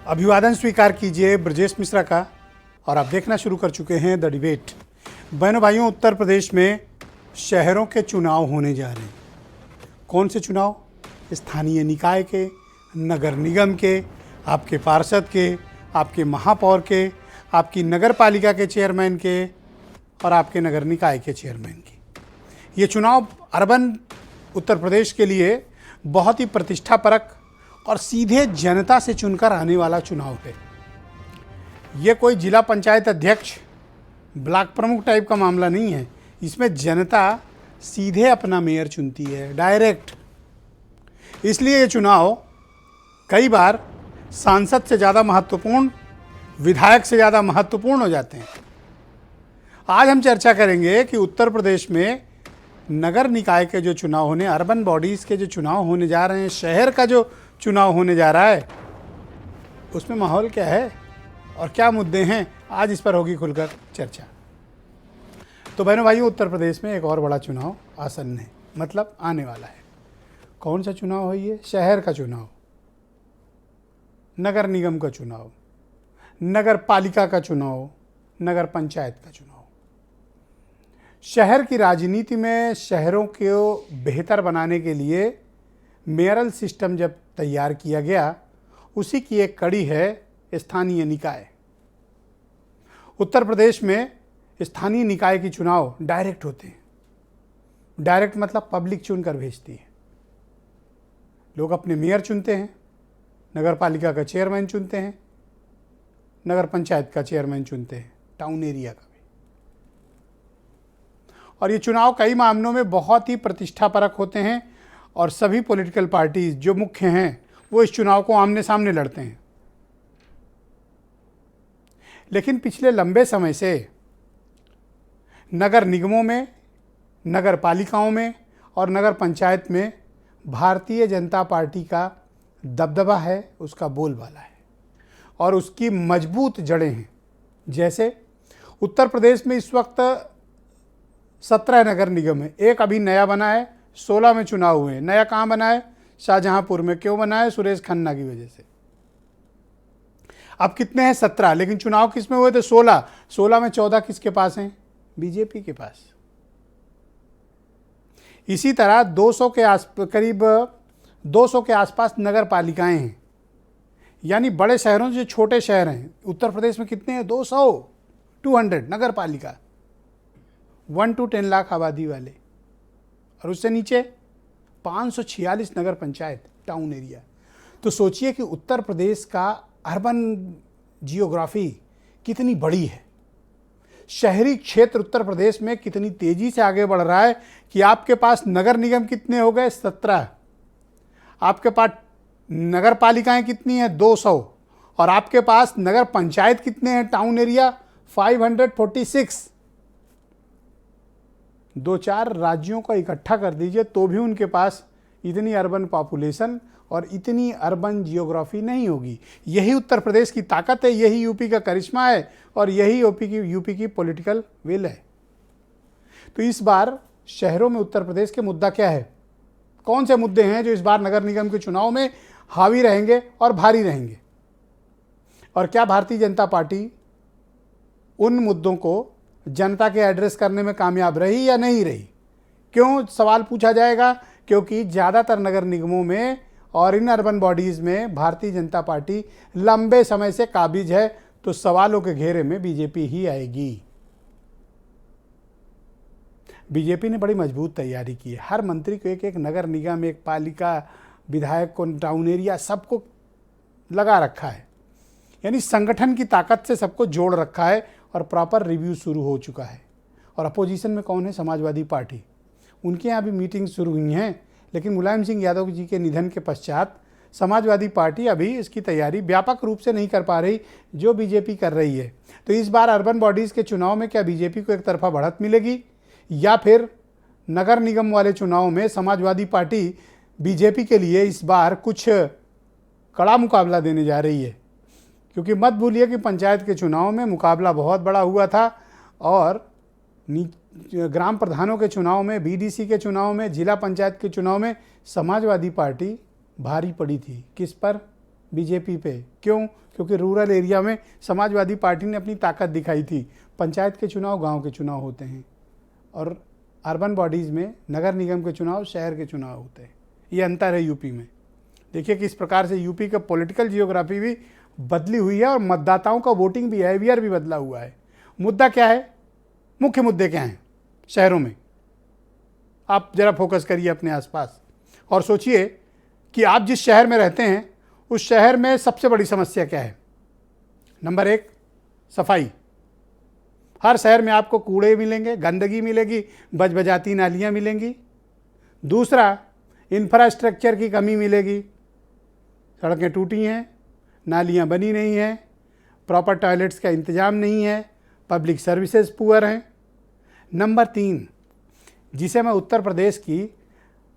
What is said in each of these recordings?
अभिवादन स्वीकार कीजिए ब्रजेश मिश्रा का। और आप देखना शुरू कर चुके हैं द डिबेट। बहनों भाइयों, उत्तर प्रदेश में शहरों के चुनाव होने जा रहे हैं। कौन से चुनाव? स्थानीय निकाय के, नगर निगम के, आपके पार्षद के, आपके महापौर के, आपकी नगर पालिका के चेयरमैन के और आपके नगर निकाय के चेयरमैन की। ये चुनाव अर्बन उत्तर प्रदेश के लिए बहुत ही प्रतिष्ठापरक और सीधे जनता से चुनकर आने वाला चुनाव है। ये कोई जिला पंचायत अध्यक्ष, ब्लॉक प्रमुख टाइप का मामला नहीं है। इसमें जनता सीधे अपना मेयर चुनती है, डायरेक्ट। इसलिए ये चुनाव कई बार सांसद से ज़्यादा महत्वपूर्ण, विधायक से ज़्यादा महत्वपूर्ण हो जाते हैं। आज हम चर्चा करेंगे कि उत्तर प्रदेश में नगर निकाय के जो चुनाव होने, अर्बन बॉडीज़ के जो चुनाव होने जा रहे हैं, शहर का जो चुनाव होने जा रहा है, उसमें माहौल क्या है और क्या मुद्दे हैं। आज इस पर होगी खुलकर चर्चा। तो बहनों भाइयों, उत्तर प्रदेश में एक और बड़ा चुनाव आसन्न है, मतलब आने वाला है। कौन सा चुनाव है ये? शहर का चुनाव, नगर निगम का चुनाव, नगर पालिका का चुनाव, नगर पंचायत का चुनाव। शहर की राजनीति में शहरों को बेहतर बनाने के लिए मेयरल सिस्टम जब तैयार किया गया, उसी की एक कड़ी है स्थानीय निकाय। उत्तर प्रदेश में स्थानीय निकाय की चुनाव डायरेक्ट होते हैं। डायरेक्ट मतलब पब्लिक चुनकर भेजती है। लोग अपने मेयर चुनते हैं, नगर पालिका का चेयरमैन चुनते हैं, नगर पंचायत का चेयरमैन चुनते हैं, टाउन एरिया का भी। और ये चुनाव कई मामलों में बहुत ही प्रतिष्ठापरक होते हैं और सभी पॉलिटिकल पार्टीज जो मुख्य हैं वो इस चुनाव को आमने सामने लड़ते हैं। लेकिन पिछले लंबे समय से नगर निगमों में, नगर पालिकाओं में और नगर पंचायत में भारतीय जनता पार्टी का दबदबा है, उसका बोलबाला है और उसकी मजबूत जड़ें हैं। जैसे उत्तर प्रदेश में इस वक्त 17 नगर निगम है। एक अभी नया बना है, 16 में चुनाव हुए हैं। नया कहाँ बना है? शाहजहांपुर में। क्यों बना है? सुरेश खन्ना की वजह से। अब कितने हैं? 17, लेकिन चुनाव किस में हुए थे? 16। 16 में 14 किसके पास हैं? बीजेपी के पास। इसी तरह 200 के करीब 200 के आसपास नगर पालिकाएं हैं। यानी बड़े शहरों से छोटे शहर हैं। उत्तर प्रदेश में कितने हैं? 200 नगर पालिका, 1 to 10 लाख आबादी वाले। और उससे नीचे 546 नगर पंचायत, टाउन एरिया। तो सोचिए कि उत्तर प्रदेश का अर्बन जियोग्राफी कितनी बड़ी है। शहरी क्षेत्र उत्तर प्रदेश में कितनी तेजी से आगे बढ़ रहा है कि आपके पास नगर निगम कितने हो गए? 17। आपके पास नगर पालिकाएं कितनी हैं? 200। और आपके पास नगर पंचायत कितने हैं? Town area 546। 2-4 राज्यों को इकट्ठा कर दीजिए तो भी उनके पास इतनी अर्बन पॉपुलेशन और इतनी अर्बन जियोग्राफी नहीं होगी। यही उत्तर प्रदेश की ताकत है, यही यूपी का करिश्मा है और यही यूपी की पॉलिटिकल विल है। तो इस बार शहरों में उत्तर प्रदेश के मुद्दा क्या है? कौन से मुद्दे हैं जो इस बार नगर निगम के चुनाव में हावी रहेंगे और भारी रहेंगे? और क्या भारतीय जनता पार्टी उन मुद्दों को जनता के एड्रेस करने में कामयाब रही या नहीं रही? क्यों सवाल पूछा जाएगा? क्योंकि ज़्यादातर नगर निगमों में और इन अर्बन बॉडीज़ में भारतीय जनता पार्टी लंबे समय से काबिज है। तो सवालों के घेरे में बीजेपी ही आएगी। बीजेपी ने बड़ी मजबूत तैयारी की है। हर मंत्री को एक नगर निगम, एक पालिका, विधायक को टाउन एरिया, सबको लगा रखा है। यानी संगठन की ताकत से सबको जोड़ रखा है और प्रॉपर रिव्यू शुरू हो चुका है। और अपोजिशन में कौन है? समाजवादी पार्टी। उनके यहाँ भी मीटिंग शुरू हुई हैं, लेकिन मुलायम सिंह यादव जी के निधन के पश्चात समाजवादी पार्टी अभी इसकी तैयारी व्यापक रूप से नहीं कर पा रही जो बीजेपी कर रही है। तो इस बार अर्बन बॉडीज़ के चुनाव में क्या बीजेपी को एक तरफा बढ़त मिलेगी या फिर नगर निगम वाले चुनाव में समाजवादी पार्टी बीजेपी के लिए इस बार कुछ कड़ा मुकाबला देने जा रही है? क्योंकि मत भूलिए कि पंचायत के चुनाव में मुकाबला बहुत बड़ा हुआ था और ग्राम प्रधानों के चुनाव में, बीडीसी के चुनाव में, जिला पंचायत के चुनाव में समाजवादी पार्टी भारी पड़ी थी। किस पर? बीजेपी पे। क्यों? क्योंकि रूरल एरिया में समाजवादी पार्टी ने अपनी ताकत दिखाई थी। पंचायत के चुनाव गांव के चुनाव होते हैं और अर्बन बॉडीज़ में नगर निगम के चुनाव शहर के चुनाव होते हैं। ये अंतर है यूपी में। देखिए किस प्रकार से यूपी का पॉलिटिकल जियोग्राफी भी बदली हुई है और मतदाताओं का वोटिंग बिहेवियर भी बदला हुआ है। मुद्दा क्या है? मुख्य मुद्दे क्या हैं शहरों में? आप ज़रा फोकस करिए अपने आसपास और सोचिए कि आप जिस शहर में रहते हैं उस शहर में सबसे बड़ी समस्या क्या है। नंबर 1, सफाई। हर शहर में आपको कूड़े मिलेंगे, गंदगी मिलेगी, बजबजाती नालियाँ मिलेंगी। दूसरा, इंफ्रास्ट्रक्चर की कमी मिलेगी। सड़कें टूटी हैं, नालियाँ बनी नहीं हैं, प्रॉपर टॉयलेट्स का इंतज़ाम नहीं है, पब्लिक सर्विसेज पुअर हैं। नंबर 3, जिसे मैं उत्तर प्रदेश की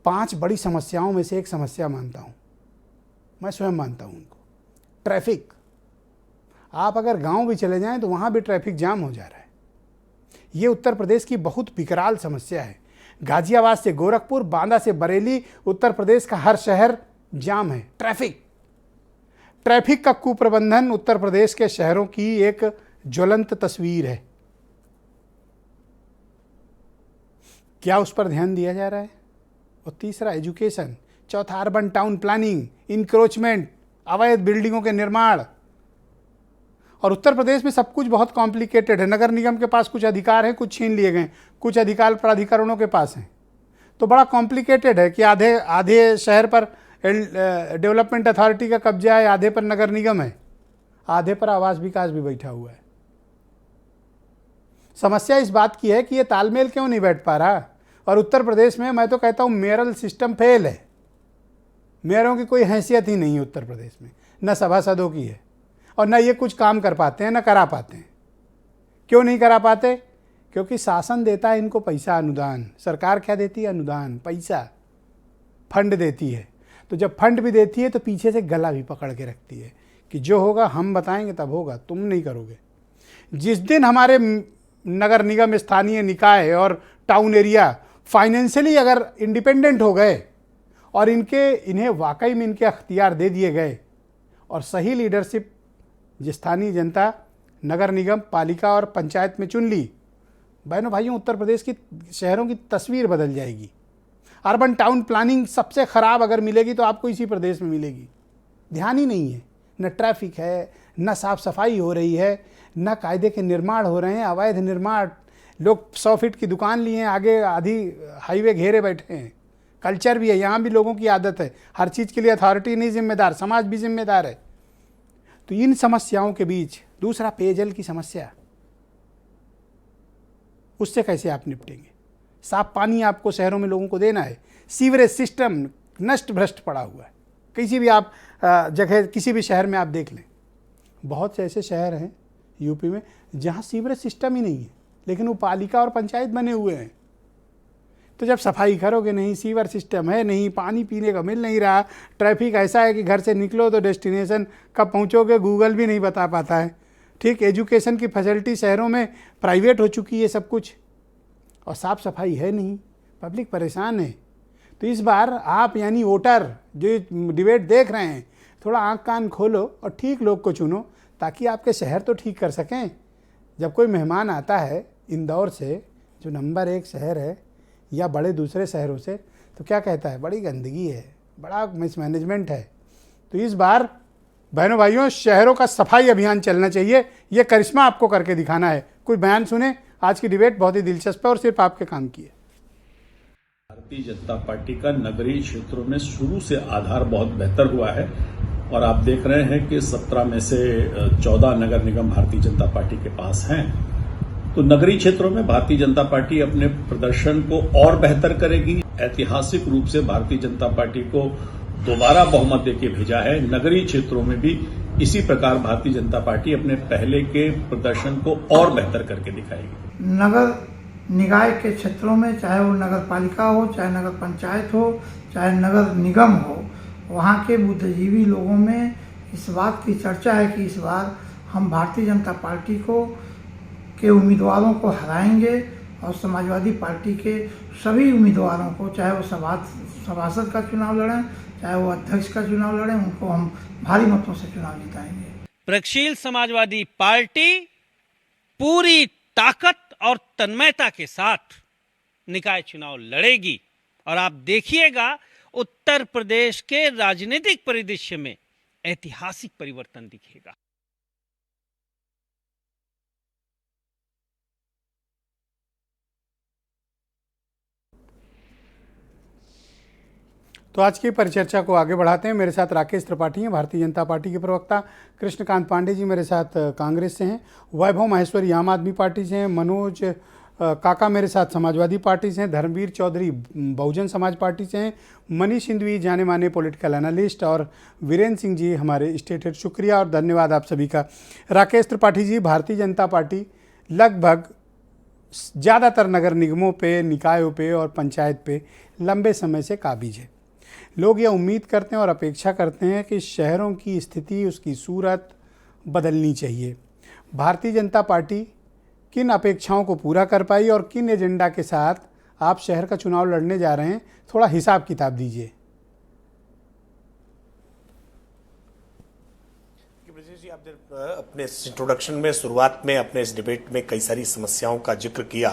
5 बड़ी समस्याओं में से एक समस्या मानता हूँ, मैं स्वयं मानता हूँ उनको, ट्रैफिक। आप अगर गांव भी चले जाएं तो वहाँ भी ट्रैफिक जाम हो जा रहा है। ये उत्तर प्रदेश की बहुत विकराल समस्या है। गाजियाबाद से गोरखपुर, बांदा से बरेली, उत्तर प्रदेश का हर शहर जाम है। ट्रैफिक का कुप्रबंधन उत्तर प्रदेश के शहरों की एक ज्वलंत तस्वीर है। क्या उस पर ध्यान दिया जा रहा है? और तीसरा, एजुकेशन। चौथा, अर्बन टाउन प्लानिंग, इंक्रोचमेंट, अवैध बिल्डिंगों के निर्माण। और उत्तर प्रदेश में सब कुछ बहुत कॉम्प्लिकेटेड है। नगर निगम के पास कुछ अधिकार हैं, कुछ छीन लिए गए, कुछ अधिकार प्राधिकरणों के पास हैं। तो बड़ा कॉम्प्लिकेटेड है कि आधे शहर पर डेवलपमेंट अथॉरिटी का कब्जा है, आधे पर नगर निगम है, आधे पर आवास विकास भी बैठा हुआ है। समस्या इस बात की है कि ये तालमेल क्यों नहीं बैठ पा रहा। और उत्तर प्रदेश में मैं तो कहता हूँ मेयरल सिस्टम फेल है। मेयरों की कोई हैसियत ही नहीं है उत्तर प्रदेश में, न सभासदों की है और न ये कुछ काम कर पाते हैं, न करा पाते हैं। क्यों नहीं करा पाते? क्योंकि शासन देता है इनको पैसा, अनुदान। सरकार क्या देती है? अनुदान, पैसा, फंड देती है। तो जब फंड भी देती है तो पीछे से गला भी पकड़ के रखती है कि जो होगा हम बताएंगे तब होगा, तुम नहीं करोगे। जिस दिन हमारे नगर निगम, स्थानीय निकाय और टाउन एरिया फाइनेंशियली अगर इंडिपेंडेंट हो गए और इन्हें वाकई में इनके अख्तियार दे दिए गए और सही लीडरशिप स्थानीय जनता नगर निगम, पालिका और पंचायत में चुन ली, बहनों भाइयों, उत्तर प्रदेश की शहरों की तस्वीर बदल जाएगी। अर्बन टाउन प्लानिंग सबसे ख़राब अगर मिलेगी तो आपको इसी प्रदेश में मिलेगी। ध्यान ही नहीं है, न ट्रैफिक है, न साफ़ सफाई हो रही है, न कायदे के निर्माण हो रहे हैं, अवैध निर्माण। लोग 100 फीट की दुकान लिए हैं, आगे आधी हाईवे घेरे बैठे हैं। कल्चर भी है, यहाँ भी लोगों की आदत है, हर चीज़ के लिए अथॉरिटी नहीं जिम्मेदार, समाज भी जिम्मेदार है। तो इन समस्याओं के बीच दूसरा, पेयजल की समस्या, उससे कैसे आप निपटेंगे? साफ पानी आपको शहरों में लोगों को देना है। सीवरेज सिस्टम नष्ट भ्रष्ट पड़ा हुआ है। किसी भी आप जगह, किसी भी शहर में आप देख लें, बहुत से ऐसे शहर हैं यूपी में जहाँ सीवरेज सिस्टम ही नहीं है, लेकिन वो पालिका और पंचायत बने हुए हैं। तो जब सफाई करोगे नहीं, सीवर सिस्टम है नहीं, पानी पीने का मिल नहीं रहा, ट्रैफिक ऐसा है कि घर से निकलो तो डेस्टिनेशन कब पहुंचोगे गूगल भी नहीं बता पाता है। ठीक, एजुकेशन की फैसिलिटी शहरों में प्राइवेट हो चुकी है सब कुछ, और साफ़ सफाई है नहीं, पब्लिक परेशान है। तो इस बार आप यानी वोटर जो डिबेट देख रहे हैं, थोड़ा आँख कान खोलो और ठीक लोग को चुनो, ताकि आपके शहर तो ठीक कर सकें। जब कोई मेहमान आता है इंदौर से, जो नंबर 1 शहर है, या बड़े दूसरे शहरों से, तो क्या कहता है? बड़ी गंदगी है, बड़ा मिसमैनेजमेंट है। तो इस बार बहनों भाइयों, शहरों का सफाई अभियान चलना चाहिए। ये करिश्मा आपको करके दिखाना है। कुछ बयान सुने। आज की डिबेट बहुत ही दिलचस्प है और सिर्फ आपके काम की है। भारतीय जनता पार्टी का नगरीय क्षेत्रों में शुरू से आधार बहुत बेहतर हुआ है और आप देख रहे हैं कि 17 में से 14 नगर निगम भारतीय जनता पार्टी के पास हैं। तो नगरीय क्षेत्रों में भारतीय जनता पार्टी अपने प्रदर्शन को और बेहतर करेगी। ऐतिहासिक रूप से भारतीय जनता पार्टी को दोबारा बहुमत देके भेजा है। नगरीय क्षेत्रों में भी इसी प्रकार भारतीय जनता पार्टी अपने पहले के प्रदर्शन को और बेहतर करके दिखाएगी। नगर निकाय के क्षेत्रों में, चाहे वो नगर पालिका हो, चाहे नगर पंचायत हो, चाहे नगर निगम हो, वहाँ के बुद्धिजीवी लोगों में इस बात की चर्चा है कि इस बार हम भारतीय जनता पार्टी के उम्मीदवारों को हराएंगे और समाजवादी पार्टी के सभी उम्मीदवारों को, चाहे वो सभासद का चुनाव लड़ें, चाहे वो अध्यक्ष का चुनाव लड़ें, उनको हम भारी मतों से चुनाव जिताएंगे। प्रगतिशील समाजवादी पार्टी पूरी ताकत और तन्मयता के साथ निकाय चुनाव लड़ेगी और आप देखिएगा उत्तर प्रदेश के राजनीतिक परिदृश्य में ऐतिहासिक परिवर्तन दिखेगा। तो आज की परिचर्चा को आगे बढ़ाते हैं। मेरे साथ राकेश त्रिपाठी हैं, भारतीय जनता पार्टी के प्रवक्ता, कृष्णकांत पांडे जी मेरे साथ कांग्रेस से हैं, वैभव माहेश्वरी आम आदमी पार्टी से हैं, मनोज काका मेरे साथ समाजवादी पार्टी से हैं, धर्मवीर चौधरी बहुजन समाज पार्टी से हैं, मनीष हिंदवी जाने माने पॉलिटिकल एनालिस्ट और वीरेंद्र सिंह जी हमारे स्टेट हेड। शुक्रिया और धन्यवाद आप सभी का। राकेश त्रिपाठी जी, भारतीय जनता पार्टी लगभग ज़्यादातर नगर निगमों पे, निकायों पे और पंचायत पे लंबे समय से काबिज है। लोग ये उम्मीद करते हैं और अपेक्षा करते हैं कि शहरों की स्थिति, उसकी सूरत बदलनी चाहिए। भारतीय जनता पार्टी किन अपेक्षाओं को पूरा कर पाई और किन एजेंडा के साथ आप शहर का चुनाव लड़ने जा रहे हैं, थोड़ा हिसाब किताब दीजिए। जी, आपने अपने इस इंट्रोडक्शन में, शुरुआत में अपने इस डिबेट में कई सारी समस्याओं का जिक्र किया,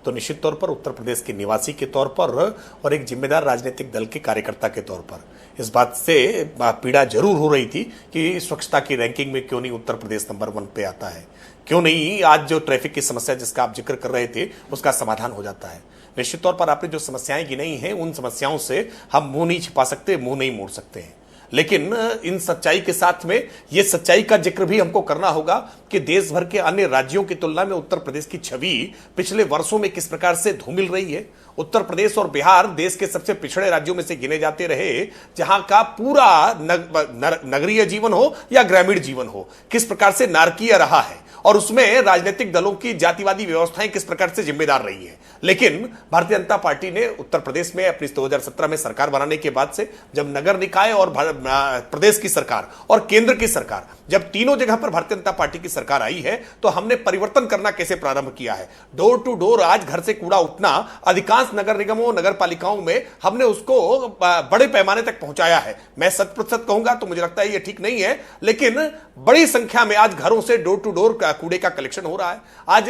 तो निश्चित तौर पर उत्तर प्रदेश के निवासी के तौर पर और एक जिम्मेदार राजनीतिक दल के कार्यकर्ता के तौर पर इस बात से पीड़ा जरूर हो रही थी कि स्वच्छता की रैंकिंग में क्यों नहीं उत्तर प्रदेश नंबर 1 पे आता है, क्यों नहीं आज जो ट्रैफिक की समस्या जिसका आप जिक्र कर रहे थे उसका समाधान हो जाता है। निश्चित तौर पर आपने जो समस्याएं गिनाई हैं उन समस्याओं से हम मुंह नहीं छिपा सकते, मुंह नहीं मोड़ सकते हैं, लेकिन इन सच्चाई के साथ में ये सच्चाई का जिक्र भी हमको करना होगा कि देश भर के अन्य राज्यों की तुलना में उत्तर प्रदेश की छवि पिछले वर्षों में किस प्रकार से धूमिल रही है। उत्तर प्रदेश और बिहार देश के सबसे पिछड़े राज्यों में से गिने जाते रहे, जहां का पूरा नगरीय जीवन हो या ग्रामीण जीवन हो किस प्रकार से नारकीय रहा है और उसमें राजनीतिक दलों की जातिवादी व्यवस्थाएं किस प्रकार से जिम्मेदार रही है। लेकिन भारतीय जनता पार्टी ने उत्तर प्रदेश में अपनी 2017 में सरकार बनाने के बाद से, जब नगर निकाय और प्रदेश की सरकार और केंद्र की सरकार, जब तीनों जगह पर भारतीय जनता पार्टी की सरकार आई है, तो हमने परिवर्तन करना कैसे प्रारंभ किया है। डोर टू डोर आज घर से कूड़ा उठना अधिकांश नगर निगमों, नगर पालिकाओं में हमने उसको बड़े पैमाने तक पहुंचाया है। मैं 100% कहूंगा तो मुझे लगता है ये ठीक नहीं है, लेकिन बड़ी संख्या में आज घरों से डोर टू डोर कूड़े का कलेक्शन हो रहा है। आज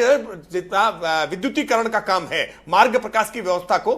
जितना विद्युतीकरण का काम है, मार्ग प्रकाश की व्यवस्था को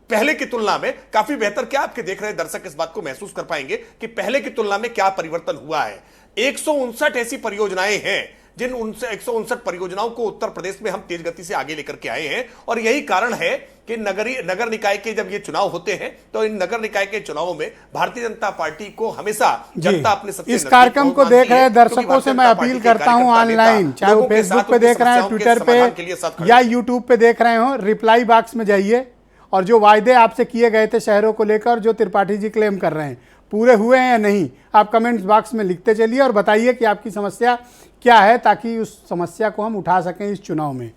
पहले की तुलना में काफी बेहतर, क्या आपके देख रहे दर्शक इस बात को महसूस कर पाएंगे कि पहले की तुलना में क्या परिवर्तन हुआ है। 159 ऐसी परियोजनाएं हैं जिन 159 परियोजनाओं को उत्तर प्रदेश में हम तेज गति से आगे लेकर के आए हैं, और यही कारण है कि नगर निकाय के जब ये चुनाव होते हैं तो इन नगर निकाय के चुनावों में भारतीय जनता पार्टी को हमेशा जनता अपने सबसे इस कार्यक्रम को देख रहे दर्शकों से मैं अपील करता हूं, ऑनलाइन चाहे वो फेसबुक पे देख रहे हैं, ट्विटर पे या यूट्यूब पे देख रहे हो, रिप्लाई बॉक्स में जाइए और जो वायदे आपसे किए गए थे शहरों को लेकर, जो त्रिपाठी जी क्लेम कर रहे हैं, पूरे हुए हैं या नहीं, आप कमेंट्स बॉक्स में लिखते चलिए और बताइए कि आपकी समस्या क्या है, ताकि उस समस्या को हम उठा सकें इस चुनाव में।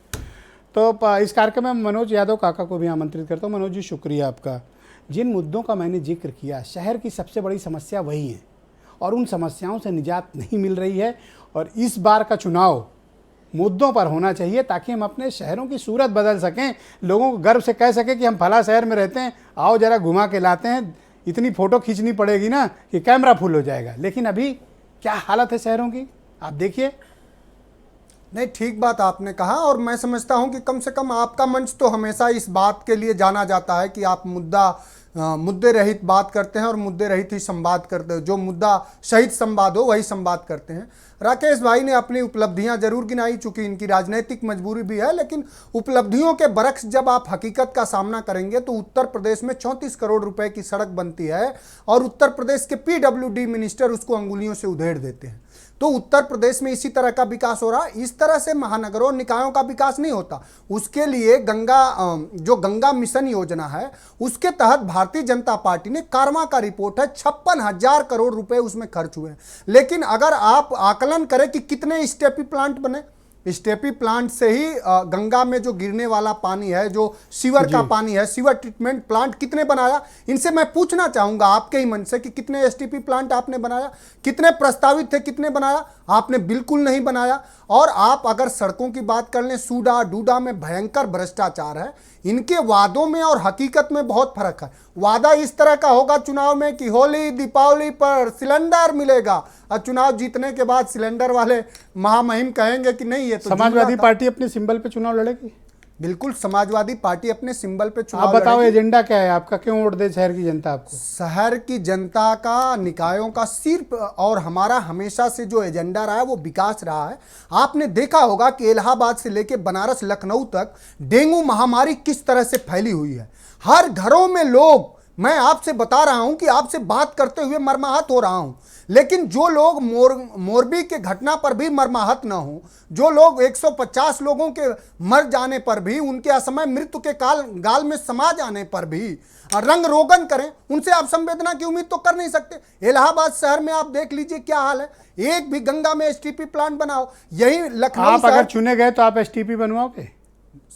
तो इस कार्यक्रम में मनोज यादव काका को भी आमंत्रित करता हूँ। मनोज जी, शुक्रिया आपका। जिन मुद्दों का मैंने जिक्र किया, शहर की सबसे बड़ी समस्या वही है और उन समस्याओं से निजात नहीं मिल रही है, और इस बार का चुनाव मुद्दों पर होना चाहिए ताकि हम अपने शहरों की सूरत बदल सकें, लोगों को गर्व से कह सकें कि हम फला शहर में रहते हैं, आओ जरा घुमा के लाते हैं। इतनी फ़ोटो खींचनी पड़ेगी ना कि कैमरा फुल हो जाएगा, लेकिन अभी क्या हालत है शहरों की, आप देखिए। नहीं, ठीक बात आपने कहा, और मैं समझता हूं कि कम से कम आपका मंच तो हमेशा इस बात के लिए जाना जाता है कि आप मुद्दे रहित बात करते हैं और मुद्दे रहित ही संवाद करते हैं। जो मुद्दा सहित संवाद हो वही संवाद करते हैं। राकेश भाई ने अपनी उपलब्धियां जरूर गिनाई, चूंकि इनकी राजनीतिक मजबूरी भी है, लेकिन उपलब्धियों के बरक्स जब आप हकीकत का सामना करेंगे तो उत्तर प्रदेश में 34 करोड़ रुपए की सड़क बनती है और उत्तर प्रदेश के PWD मिनिस्टर उसको अंगुलियों से उधेड़ देते हैं। तो उत्तर प्रदेश में इसी तरह का विकास हो रहा है। इस तरह से महानगरों निकायों का विकास नहीं होता। उसके लिए जो गंगा मिशन योजना है उसके तहत भारतीय जनता पार्टी ने, कारमा का रिपोर्ट है, 56,000 करोड़ रुपए उसमें खर्च हुए हैं। लेकिन अगर आप आकलन करें कि कितने स्टेपी प्लांट बने, स्टेपी प्लांट से ही गंगा में जो गिरने वाला पानी है, जो सीवर का पानी है, सीवर ट्रीटमेंट प्लांट कितने बनाया? इनसे मैं पूछना चाहूंगा आपके ही मन से कि कितने एसटीपी प्लांट आपने बनाया, कितने प्रस्तावित थे, कितने बनाया? आपने बिल्कुल नहीं बनाया। और आप अगर सड़कों की बात कर लें, सूडा डूडा में भयंकर भ्रष्टाचार है। इनके वादों में और हकीकत में बहुत फर्क है। वादा इस तरह का होगा चुनाव में कि होली दीपावली पर सिलेंडर मिलेगा, और चुनाव जीतने के बाद सिलेंडर वाले महामहिम कहेंगे कि नहीं, ये तो समाजवादी पार्टी अपने सिंबल पे चुनाव लड़ेगी। बिल्कुल, समाजवादी पार्टी अपने सिंबल पे चुनाव आप बताओ लड़ेगी। एजेंडा क्या है आपका, क्यों वोट दे शहर की जनता आपको? शहर की जनता का, निकायों का सिर्फ और हमारा हमेशा से जो एजेंडा रहा है वो विकास रहा है। आपने देखा होगा कि इलाहाबाद से लेकर बनारस लखनऊ तक डेंगू महामारी किस तरह से फैली हुई है। हर घरों में लोग, मैं आपसे बता रहा हूं कि आपसे बात करते हुए मर्माहत हो रहा हूं, लेकिन जो लोग मोरबी के घटना पर भी मर्माहत न हो, जो लोग 150 लोगों के मर जाने पर भी, उनके असमय मृत्यु के गाल में समा जाने पर भी रंग रोगन करें, उनसे आप संवेदना की उम्मीद तो कर नहीं सकते। इलाहाबाद शहर में आप देख लीजिए क्या हाल है। एक भी गंगा में एसटीपी प्लांट बनाओ, यही लखनऊ आप अगर शहर, चुने गए तो आप एसटीपी बनवाओगे?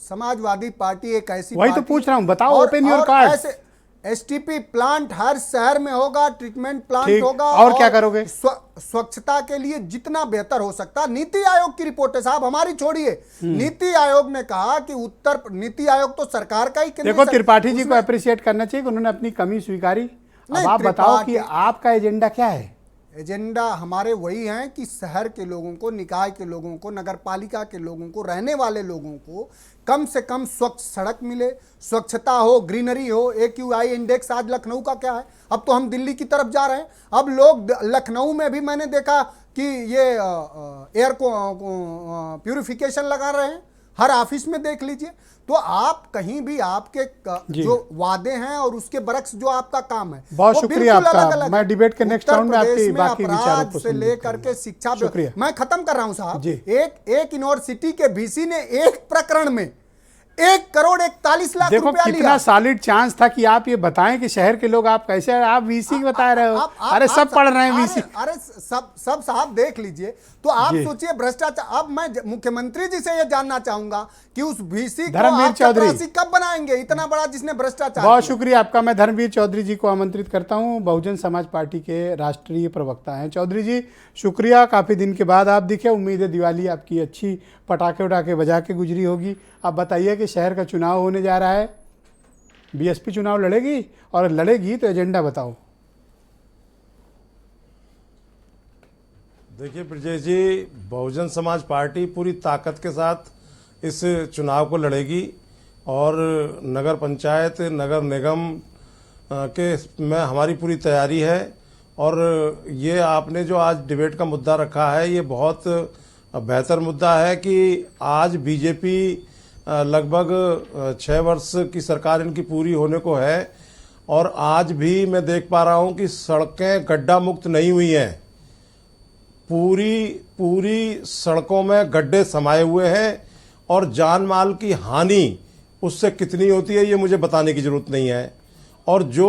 समाजवादी पार्टी एक ऐसी वही तो पार्टी- पूछ रहा हूं, बताओ, और- ओपन योर और कार्ड। ऐसे एसटीपी प्लांट हर शहर में होगा, ट्रीटमेंट प्लांट ठीक, होगा। और क्या करोगे? स्वच्छता के लिए जितना बेहतर हो सकता। नीति आयोग की रिपोर्ट है साहब, हमारी छोड़िए। नीति आयोग ने कहा कि नीति आयोग तो सरकार का ही देखो, त्रिपाठी जी को अप्रिशिएट करना चाहिए, उन्होंने अपनी कमी स्वीकारी। अब आप बताओ कि आपका एजेंडा क्या है? एजेंडा हमारे वही हैं कि शहर के लोगों को, निकाय के लोगों को, नगर पालिका के लोगों को, रहने वाले लोगों को कम से कम स्वच्छ सड़क मिले, स्वच्छता हो, ग्रीनरी हो। AQI इंडेक्स आज लखनऊ का क्या है? अब तो हम दिल्ली की तरफ जा रहे हैं। अब लोग लखनऊ में भी मैंने देखा कि ये एयर को प्यूरिफिकेशन लगा रहे हैं, हर ऑफिस में देख लीजिए। तो आप कहीं भी आपके जो वादे हैं और उसके बरक्स जो आपका काम है, बहुत वो शुक्रिया बिल्कुल आपका। अलग-अलग है। मैं डिबेट के नेक्स्ट उत्तर राउंड में आपके प्रदेश बाकी विचारों को अपराध से सुनने लेकर करूंगा। के शिक्षा, शुक्रिया। मैं खत्म कर रहा हूं साहब। जी। एक यूनिवर्सिटी के VC ने एक प्रकरण में 1,41,00,000 देखो रुपया कितना लिया। सॉलिड चांस था कि आप ये बताएं कि शहर के लोग आप कैसे, आप वीसी बता रहे हो। अरे सब पढ़ रहे हैं वीसी। अरे सब साहब देख लीजिए। तो आप जी। सोचिए भ्रष्टाचार। अब मैं मुख्यमंत्री जी से ये जानना चाहूंगा कि उस VC को धर्मवीर आप चौधरी चपरासी कब बनाएंगे, इतना बड़ा जिसने भ्रष्टाचार बहुत किया। शुक्रिया आपका। मैं धर्मवीर चौधरी जी को आमंत्रित करता हूं, बहुजन समाज पार्टी के राष्ट्रीय प्रवक्ता हैं। चौधरी जी शुक्रिया, काफ़ी दिन के बाद आप दिखे। उम्मीद है दिवाली आपकी अच्छी पटाखे उटाखे बजा के गुजरी होगी। आप बताइए कि शहर का चुनाव होने जा रहा है, बीएसपी चुनाव लड़ेगी, और लड़ेगी तो एजेंडा बताओ। देखिए ब्रजेश जी, बहुजन समाज पार्टी पूरी ताकत के साथ इस चुनाव को लड़ेगी, और नगर पंचायत, नगर निगम के में हमारी पूरी तैयारी है। और ये आपने जो आज डिबेट का मुद्दा रखा है, ये बहुत बेहतर मुद्दा है कि आज बीजेपी लगभग 6 वर्ष की सरकार इनकी पूरी होने को है, और आज भी मैं देख पा रहा हूँ कि सड़कें गड्ढा मुक्त नहीं हुई हैं। पूरी सड़कों में गड्ढे समाये हुए हैं, और जान माल की हानि उससे कितनी होती है ये मुझे बताने की जरूरत नहीं है। और जो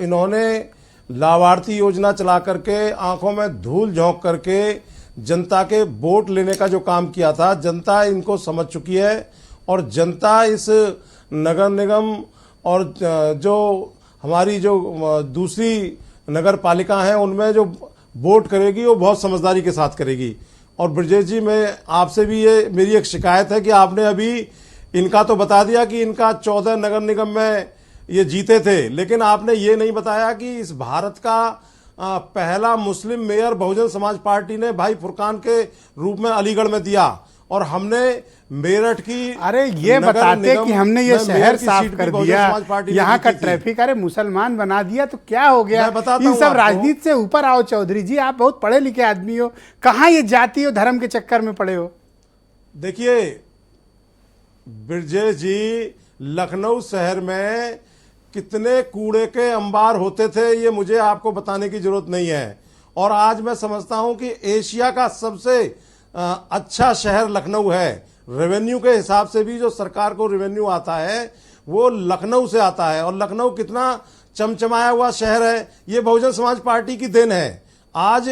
इन्होंने लाभार्थी योजना चला करके आंखों में धूल झोंक करके जनता के वोट लेने का जो काम किया था, जनता इनको समझ चुकी है। और जनता इस नगर निगम और जो हमारी जो दूसरी नगर पालिका हैं उनमें जो वोट करेगी वो बहुत समझदारी के साथ करेगी। और ब्रजेश जी, मैं आपसे भी ये मेरी एक शिकायत है कि आपने अभी इनका तो बता दिया कि इनका 14 नगर निगम में ये जीते थे, लेकिन आपने ये नहीं बताया कि इस भारत का पहला मुस्लिम मेयर बहुजन समाज पार्टी ने भाई फुरकान के रूप में अलीगढ़ में दिया, और हमने मेरठ की, अरे ये बताते कि हमने ये शहर साफ कर दिया, यहाँ का ट्रैफिक, अरे मुसलमान बना दिया तो क्या हो गया? इन सब राजनीति से ऊपर आओ चौधरी जी, आप बहुत पढ़े लिखे आदमी हो, कहाँ ये जाति और धर्म के चक्कर में पड़े हो? देखिए ब्रजेश जी, लखनऊ शहर में कितने कूड़े के अंबार होते थे ये मुझे आपको बताने की जरूरत नहीं है। और आज मैं समझता हूं कि एशिया का सबसे अच्छा शहर लखनऊ है। रेवेन्यू के हिसाब से भी जो सरकार को रेवेन्यू आता है वो लखनऊ से आता है, और लखनऊ कितना चमचमाया हुआ शहर है, ये बहुजन समाज पार्टी की देन है। आज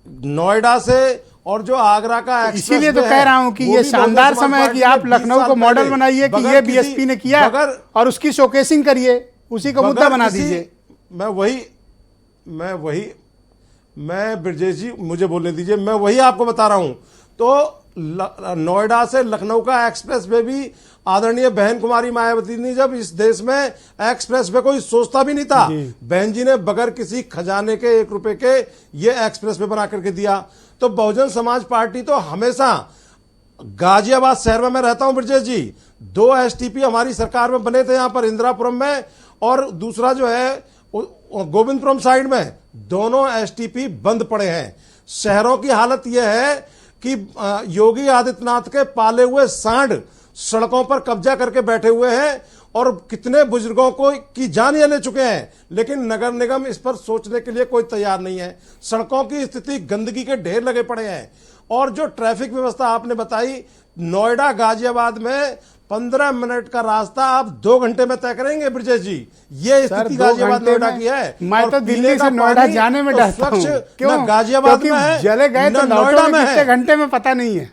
नोएडा से और जो आगरा का एक्सप्रेस इसीलिए तो वे कह है, रहा हूं कि वो ये भी शानदार बहुजन समय है समाज कि पार्टी आप ने 20 लखनऊ को साल मॉडल पहले बनाइए कि बगैर ये किसी- बीएसपी ने किया बगैर- और उसकी शोकेसिंग करिए, उसी का मुद्दा बगैर बना किसी- दीजिए। मैं ब्रजेश जी मुझे बोलने दीजिए, मैं वही आपको बता रहा हूं। तो नोएडा से लखनऊ का एक्सप्रेस वे भी आदरणीय बहन कुमारी मायावती ने, जब इस देश में एक्सप्रेस वे कोई सोचता भी नहीं था, बहन जी ने बगैर किसी खजाने के 1 रुपए के ये एक्सप्रेस वे बना करके दिया। तो बहुजन समाज पार्टी तो हमेशा, गाजियाबाद शहर में मैं रहता हूं ब्रजेश जी, 2 एसटीपी हमारी सरकार में बने थे यहां पर इंदिरापुरम में, और दूसरा जो है गोविंदपुरम साइड में, दोनों एसटीपी बंद पड़े हैं। शहरों की हालत यह है कि योगी आदित्यनाथ के पाले हुए सांड सड़कों पर कब्जा करके बैठे हुए हैं और कितने बुजुर्गों को की जान ये ले चुके हैं, लेकिन नगर निगम इस पर सोचने के लिए कोई तैयार नहीं है। सड़कों की स्थिति, गंदगी के ढेर लगे पड़े हैं। और जो ट्रैफिक व्यवस्था आपने बताई, नोएडा गाजियाबाद में 15 मिनट का रास्ता आप 2 घंटे में तय करेंगे ब्रजेश जी। ये सर, स्थिति 2 गाजियाबाद घंटे नोएडा में की है। मैं और तो पीने दिल्ली का से नोएडा पानी जाने में तो डरता हूं। स्वच्छ क्यों? न गाजियाबाद क्योंकि में है, जले गए न तो नोएडा लौटोगे में कितने है, घंटे में पता नहीं है।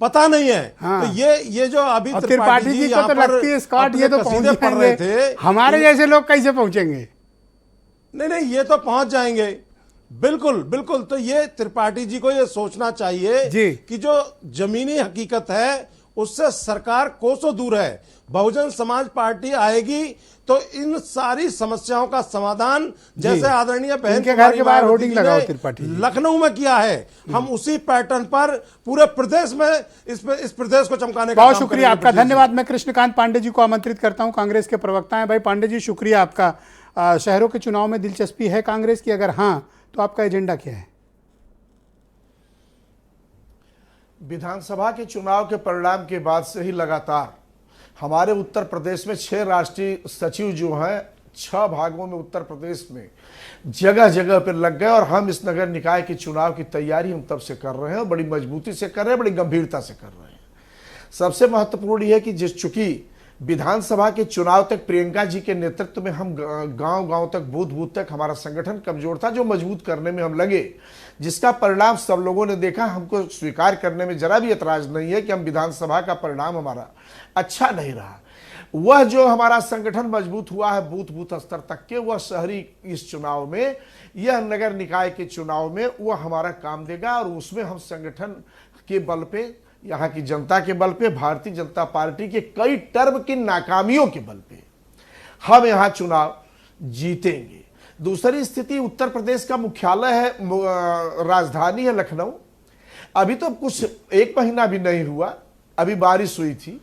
पता नहीं है। हाँ। तो ये जो अभी और त्रिपाठी जी को यहाँ तो पर लगती है स्कॉट, ये तो अपने पहुंच कसीदे पढ़ रहे जाएंगे, थे, हमारे जैसे लोग कैसे पहुंचेंगे? नहीं, ये तो पहुंच जाएंगे, बिल्कुल बिल्कुल। तो ये त्रिपाठी जी को ये सोचना चाहिए जी। कि जो जमीनी हकीकत है उससे सरकार कोसों दूर है। बहुजन समाज पार्टी आएगी तो इन सारी समस्याओं का समाधान, जैसे आदरणीय बहन इनके घर के बाहर मायावती होर्डिंग जी लगाओ ने त्रिपाठी जी। लखनऊ में किया है, हम उसी पैटर्न पर पूरे प्रदेश में इस प्रदेश को चमकाने का बहुत काम शुक्रिया करेंगे आपका, ब्रजेश जी। धन्यवाद। मैं कृष्णकांत पांडे जी को आमंत्रित करता हूं, कांग्रेस के प्रवक्ता हैं। भाई पांडे जी, शुक्रिया आपका। शहरों के चुनाव में दिलचस्पी है कांग्रेस की? अगर हाँ तो आपका एजेंडा क्या है? विधानसभा के चुनाव के परिणाम के बाद से ही लगातार हमारे उत्तर प्रदेश में 6 राष्ट्रीय सचिव जो हैं 6 भागों में उत्तर प्रदेश में जगह जगह पर लग गए, और हम इस नगर निकाय के चुनाव की तैयारी हम तब से कर रहे हैं और बड़ी मजबूती से कर रहे हैं, बड़ी गंभीरता से कर रहे हैं। सबसे महत्वपूर्ण यह है कि जिस चूंकि विधानसभा के चुनाव तक प्रियंका जी के नेतृत्व में हम गांव गांव तक, बूथ बूथ तक हमारा संगठन कमजोर था, जो मजबूत करने में हम लगे, जिसका परिणाम सब लोगों ने देखा। हमको स्वीकार करने में जरा भी एतराज नहीं है कि हम विधानसभा का परिणाम हमारा अच्छा नहीं रहा। वह जो हमारा संगठन मजबूत हुआ है बूथ बूथ स्तर तक के, वह शहरी इस चुनाव में, यह नगर निकाय के चुनाव में वह हमारा काम देगा। और उसमें हम संगठन के बल पे, यहाँ की जनता के बल पे, भारतीय जनता पार्टी के कई टर्म की नाकामियों के बल पे हम यहाँ चुनाव जीतेंगे। दूसरी स्थिति, उत्तर प्रदेश का मुख्यालय है, राजधानी है लखनऊ। अभी तो कुछ 1 महीना भी नहीं हुआ, अभी बारिश हुई थी,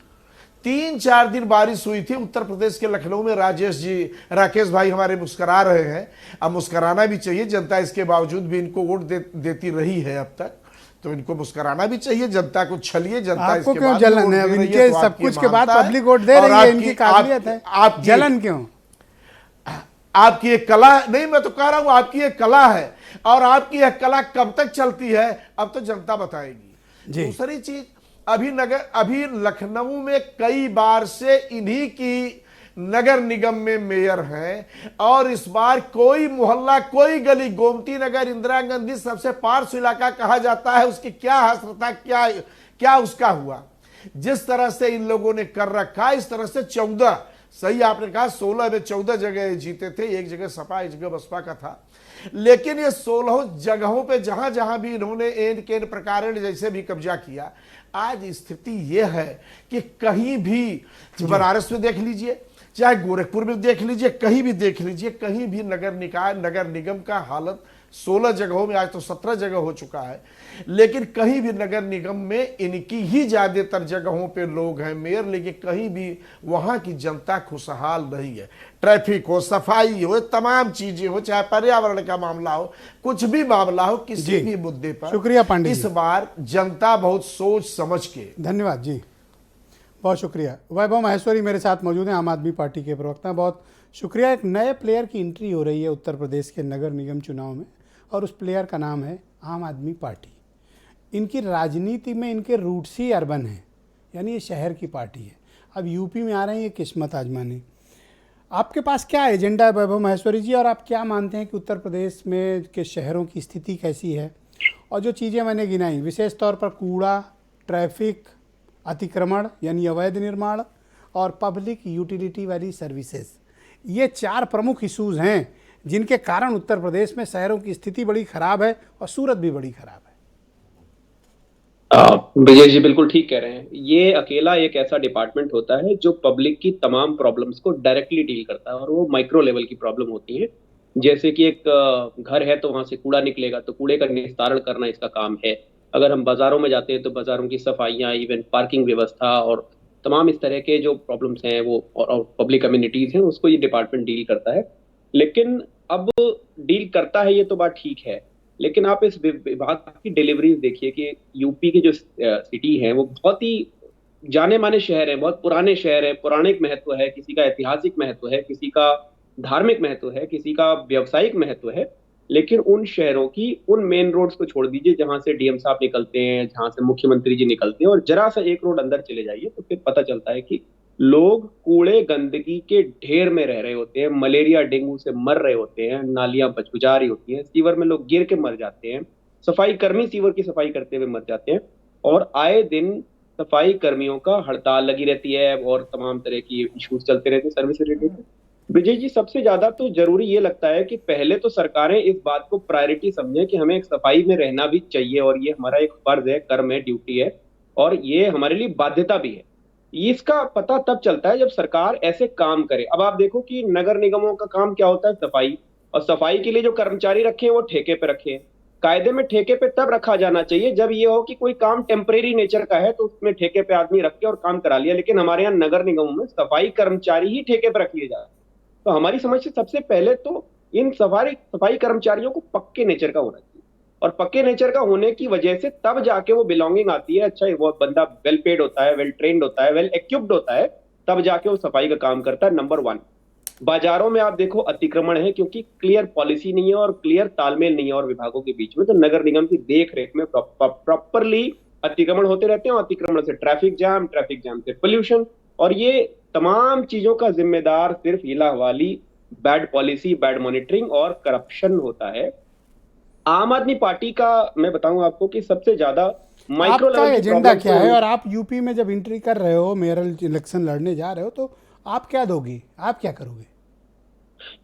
3-4 दिन बारिश हुई थी उत्तर प्रदेश के लखनऊ में। राकेश भाई हमारे मुस्करा रहे हैं, अब मुस्कराना भी चाहिए, जनता इसके बावजूद भी इनको वोट देती रही है अब तक, तो इनको मुस्कराना भी चाहिए। जनता को छलिए, जनता आपको इसके क्यों बाद जलन वोट है? दे अब रही इनके है, तो सब आपकी कुछ के बाद महानता है। पब्लिक वोट दे और रही है, इनकी काबिलियत है, जलन क्यों? आपकी एक कला नहीं, मैं तो कह रहा हूं आपकी एक कला है, और आपकी यह कला कब तक चलती है अब तो जनता बताएगी। दूसरी चीज, अभी लखनऊ में कई बार से इन्हीं की नगर निगम में मेयर हैं, और इस बार कोई मोहल्ला, कोई गली, गोमती नगर, इंदिरा गांधी सबसे पार्श्व इलाका कहा जाता है, उसकी क्या हसरता, क्या उसका हुआ। जिस तरह से इन लोगों ने कर रखा, इस तरह से 14, सही आपने कहा 16 में 14 जगह जीते थे, एक जगह सपा, एक जगह बसपा का था, लेकिन ये 16 जगहों पे जहां जहां भी इन्होंने एन केन प्रकार जैसे भी कब्जा किया, आज स्थिति ये है कि कहीं भी, बनारस में देख लीजिए, चाहे गोरखपुर में देख लीजिए, कहीं भी देख लीजिए, कहीं भी नगर निकाय, नगर निगम का हालत 16 जगहों में, आज तो 17 जगह हो चुका है, लेकिन कहीं भी नगर निगम में इनकी ही ज्यादातर जगहों पे लोग हैं मेयर, लेकिन कहीं भी वहां की जनता खुशहाल नहीं है। ट्रैफिक हो, सफाई हो, तमाम चीजें हो, चाहे पर्यावरण का मामला हो, कुछ भी मामला हो, किसी भी मुद्दे पर, शुक्रिया पांडे इस जी। बार जनता बहुत सोच समझ के, धन्यवाद जी, बहुत शुक्रिया। वैभव माहेश्वरी मेरे साथ मौजूद हैं, आम आदमी पार्टी के प्रवक्ता। बहुत शुक्रिया। एक नए प्लेयर की एंट्री हो रही है उत्तर प्रदेश के नगर निगम चुनाव में, और उस प्लेयर का नाम है आम आदमी पार्टी। इनकी राजनीति में इनके रूट्स ही अर्बन हैं, यानी ये शहर की पार्टी है। अब यूपी में आ रहे हैं ये किस्मत आजमाने। आपके पास क्या एजेंडा है वैभव माहेश्वरी जी, और आप क्या मानते हैं कि उत्तर प्रदेश में के शहरों की स्थिति कैसी है? और जो चीज़ें मैंने गिनाई विशेष तौर पर कूड़ा, ट्रैफिक, अतिक्रमण यानी अवैध निर्माण और पब्लिक यूटिलिटी वाली सर्विसेज, ये 4 प्रमुख इशूज़ हैं जिनके कारण उत्तर प्रदेश में शहरों की स्थिति बड़ी ख़राब है और सूरत भी बड़ी ख़राब है। विजय जी बिल्कुल ठीक कह रहे हैं। ये अकेला एक ऐसा डिपार्टमेंट होता है जो पब्लिक की तमाम प्रॉब्लम्स को डायरेक्टली डील करता है, और वो माइक्रो लेवल की प्रॉब्लम होती है। जैसे कि एक घर है तो वहां से कूड़ा निकलेगा, तो कूड़े का निस्तारण करना इसका काम है। अगर हम बाजारों में जाते हैं तो बाजारों की सफाइयाँ, इवन पार्किंग व्यवस्था और तमाम इस तरह के जो प्रॉब्लम्स हैं वो और पब्लिक कम्युनिटीज हैं, उसको ये डिपार्टमेंट डील करता है। लेकिन अब डील करता है ये तो बात ठीक है, लेकिन आप इस विभाग की डिलीवरीज देखिए कि यूपी के जो सिटी हैं वो बहुत ही जाने माने शहर हैं, बहुत पुराने शहर हैं, पौराणिक महत्व है, किसी का ऐतिहासिक महत्व है, किसी का धार्मिक महत्व है, किसी का व्यावसायिक महत्व है। लेकिन उन शहरों की उन मेन रोड्स को छोड़ दीजिए जहां से डीएम साहब निकलते हैं, जहां से मुख्यमंत्री जी निकलते हैं, और जरा सा एक रोड अंदर चले जाइए तो फिर पता चलता है कि लोग कूड़े गंदगी के ढेर में रह रहे होते हैं, मलेरिया डेंगू से मर रहे होते हैं, नालियां बचबुचा रही होती हैं, सीवर में लोग गिर के मर जाते हैं, सफाई कर्मी सीवर की सफाई करते हुए मर जाते हैं, और आए दिन सफाई कर्मियों का हड़ताल लगी रहती है और तमाम तरह की इश्यूज चलते रहते हैं सर्विस रिलेटेड। विजय जी, सबसे ज्यादा तो जरूरी ये लगता है कि पहले तो सरकारें इस बात को प्रायोरिटी समझें कि हमें एक सफाई में रहना भी चाहिए, और ये हमारा एक फर्ज है, कर्म है, ड्यूटी है, और ये हमारे लिए बाध्यता भी है। इसका पता तब चलता है जब सरकार ऐसे काम करे। अब आप देखो कि नगर निगमों का काम क्या होता है, सफाई, और सफाई के लिए जो कर्मचारी रखे हैं वो ठेके पे रखे हैं। कायदे में ठेके पे तब रखा जाना चाहिए जब ये हो कि कोई काम टेम्परेरी नेचर का है तो उसमें ठेके पे आदमी रख के और काम करा लिया। लेकिन हमारे यहाँ नगर निगमों में सफाई कर्मचारी ही ठेके पे रख लिए जा रहे हैं। तो हमारी समझ से सबसे पहले तो इन सफाई कर्मचारियों को पक्के नेचर का होना चाहिए, और पक्के नेचर का होने की वजह से तब जाके वो बिलोंगिंग आती है। अच्छा, वो बंदा वेल पेड होता है, वेल ट्रेन्ड होता है, वेल इक्विप्ड होता है, तब जाके वो सफाई का काम करता है। नंबर 1, बाजारों में आप देखो अतिक्रमण है, क्योंकि क्लियर पॉलिसी नहीं है और क्लियर तालमेल नहीं है और विभागों के बीच में। तो नगर निगम की देख रेख में प्रॉपरली अतिक्रमण होते रहते हैं, और अतिक्रमण से ट्रैफिक जाम से पोल्यूशन, और ये तमाम चीजों का जिम्मेदार सिर्फ हिला हवाली, बैड पॉलिसी, बैड मॉनिटरिंग और करप्शन होता है। आम आदमी पार्टी का मैं बताऊं आपको कि सबसे ज्यादा माइक्रो आपका लेवल की एजेंडा प्रॉब्लम क्या है, और आप यूपी में जब एंट्री कर रहे हो, मेयरल इलेक्शन लड़ने जा रहे हो, तो आप क्या दोगी, आप क्या करोगे?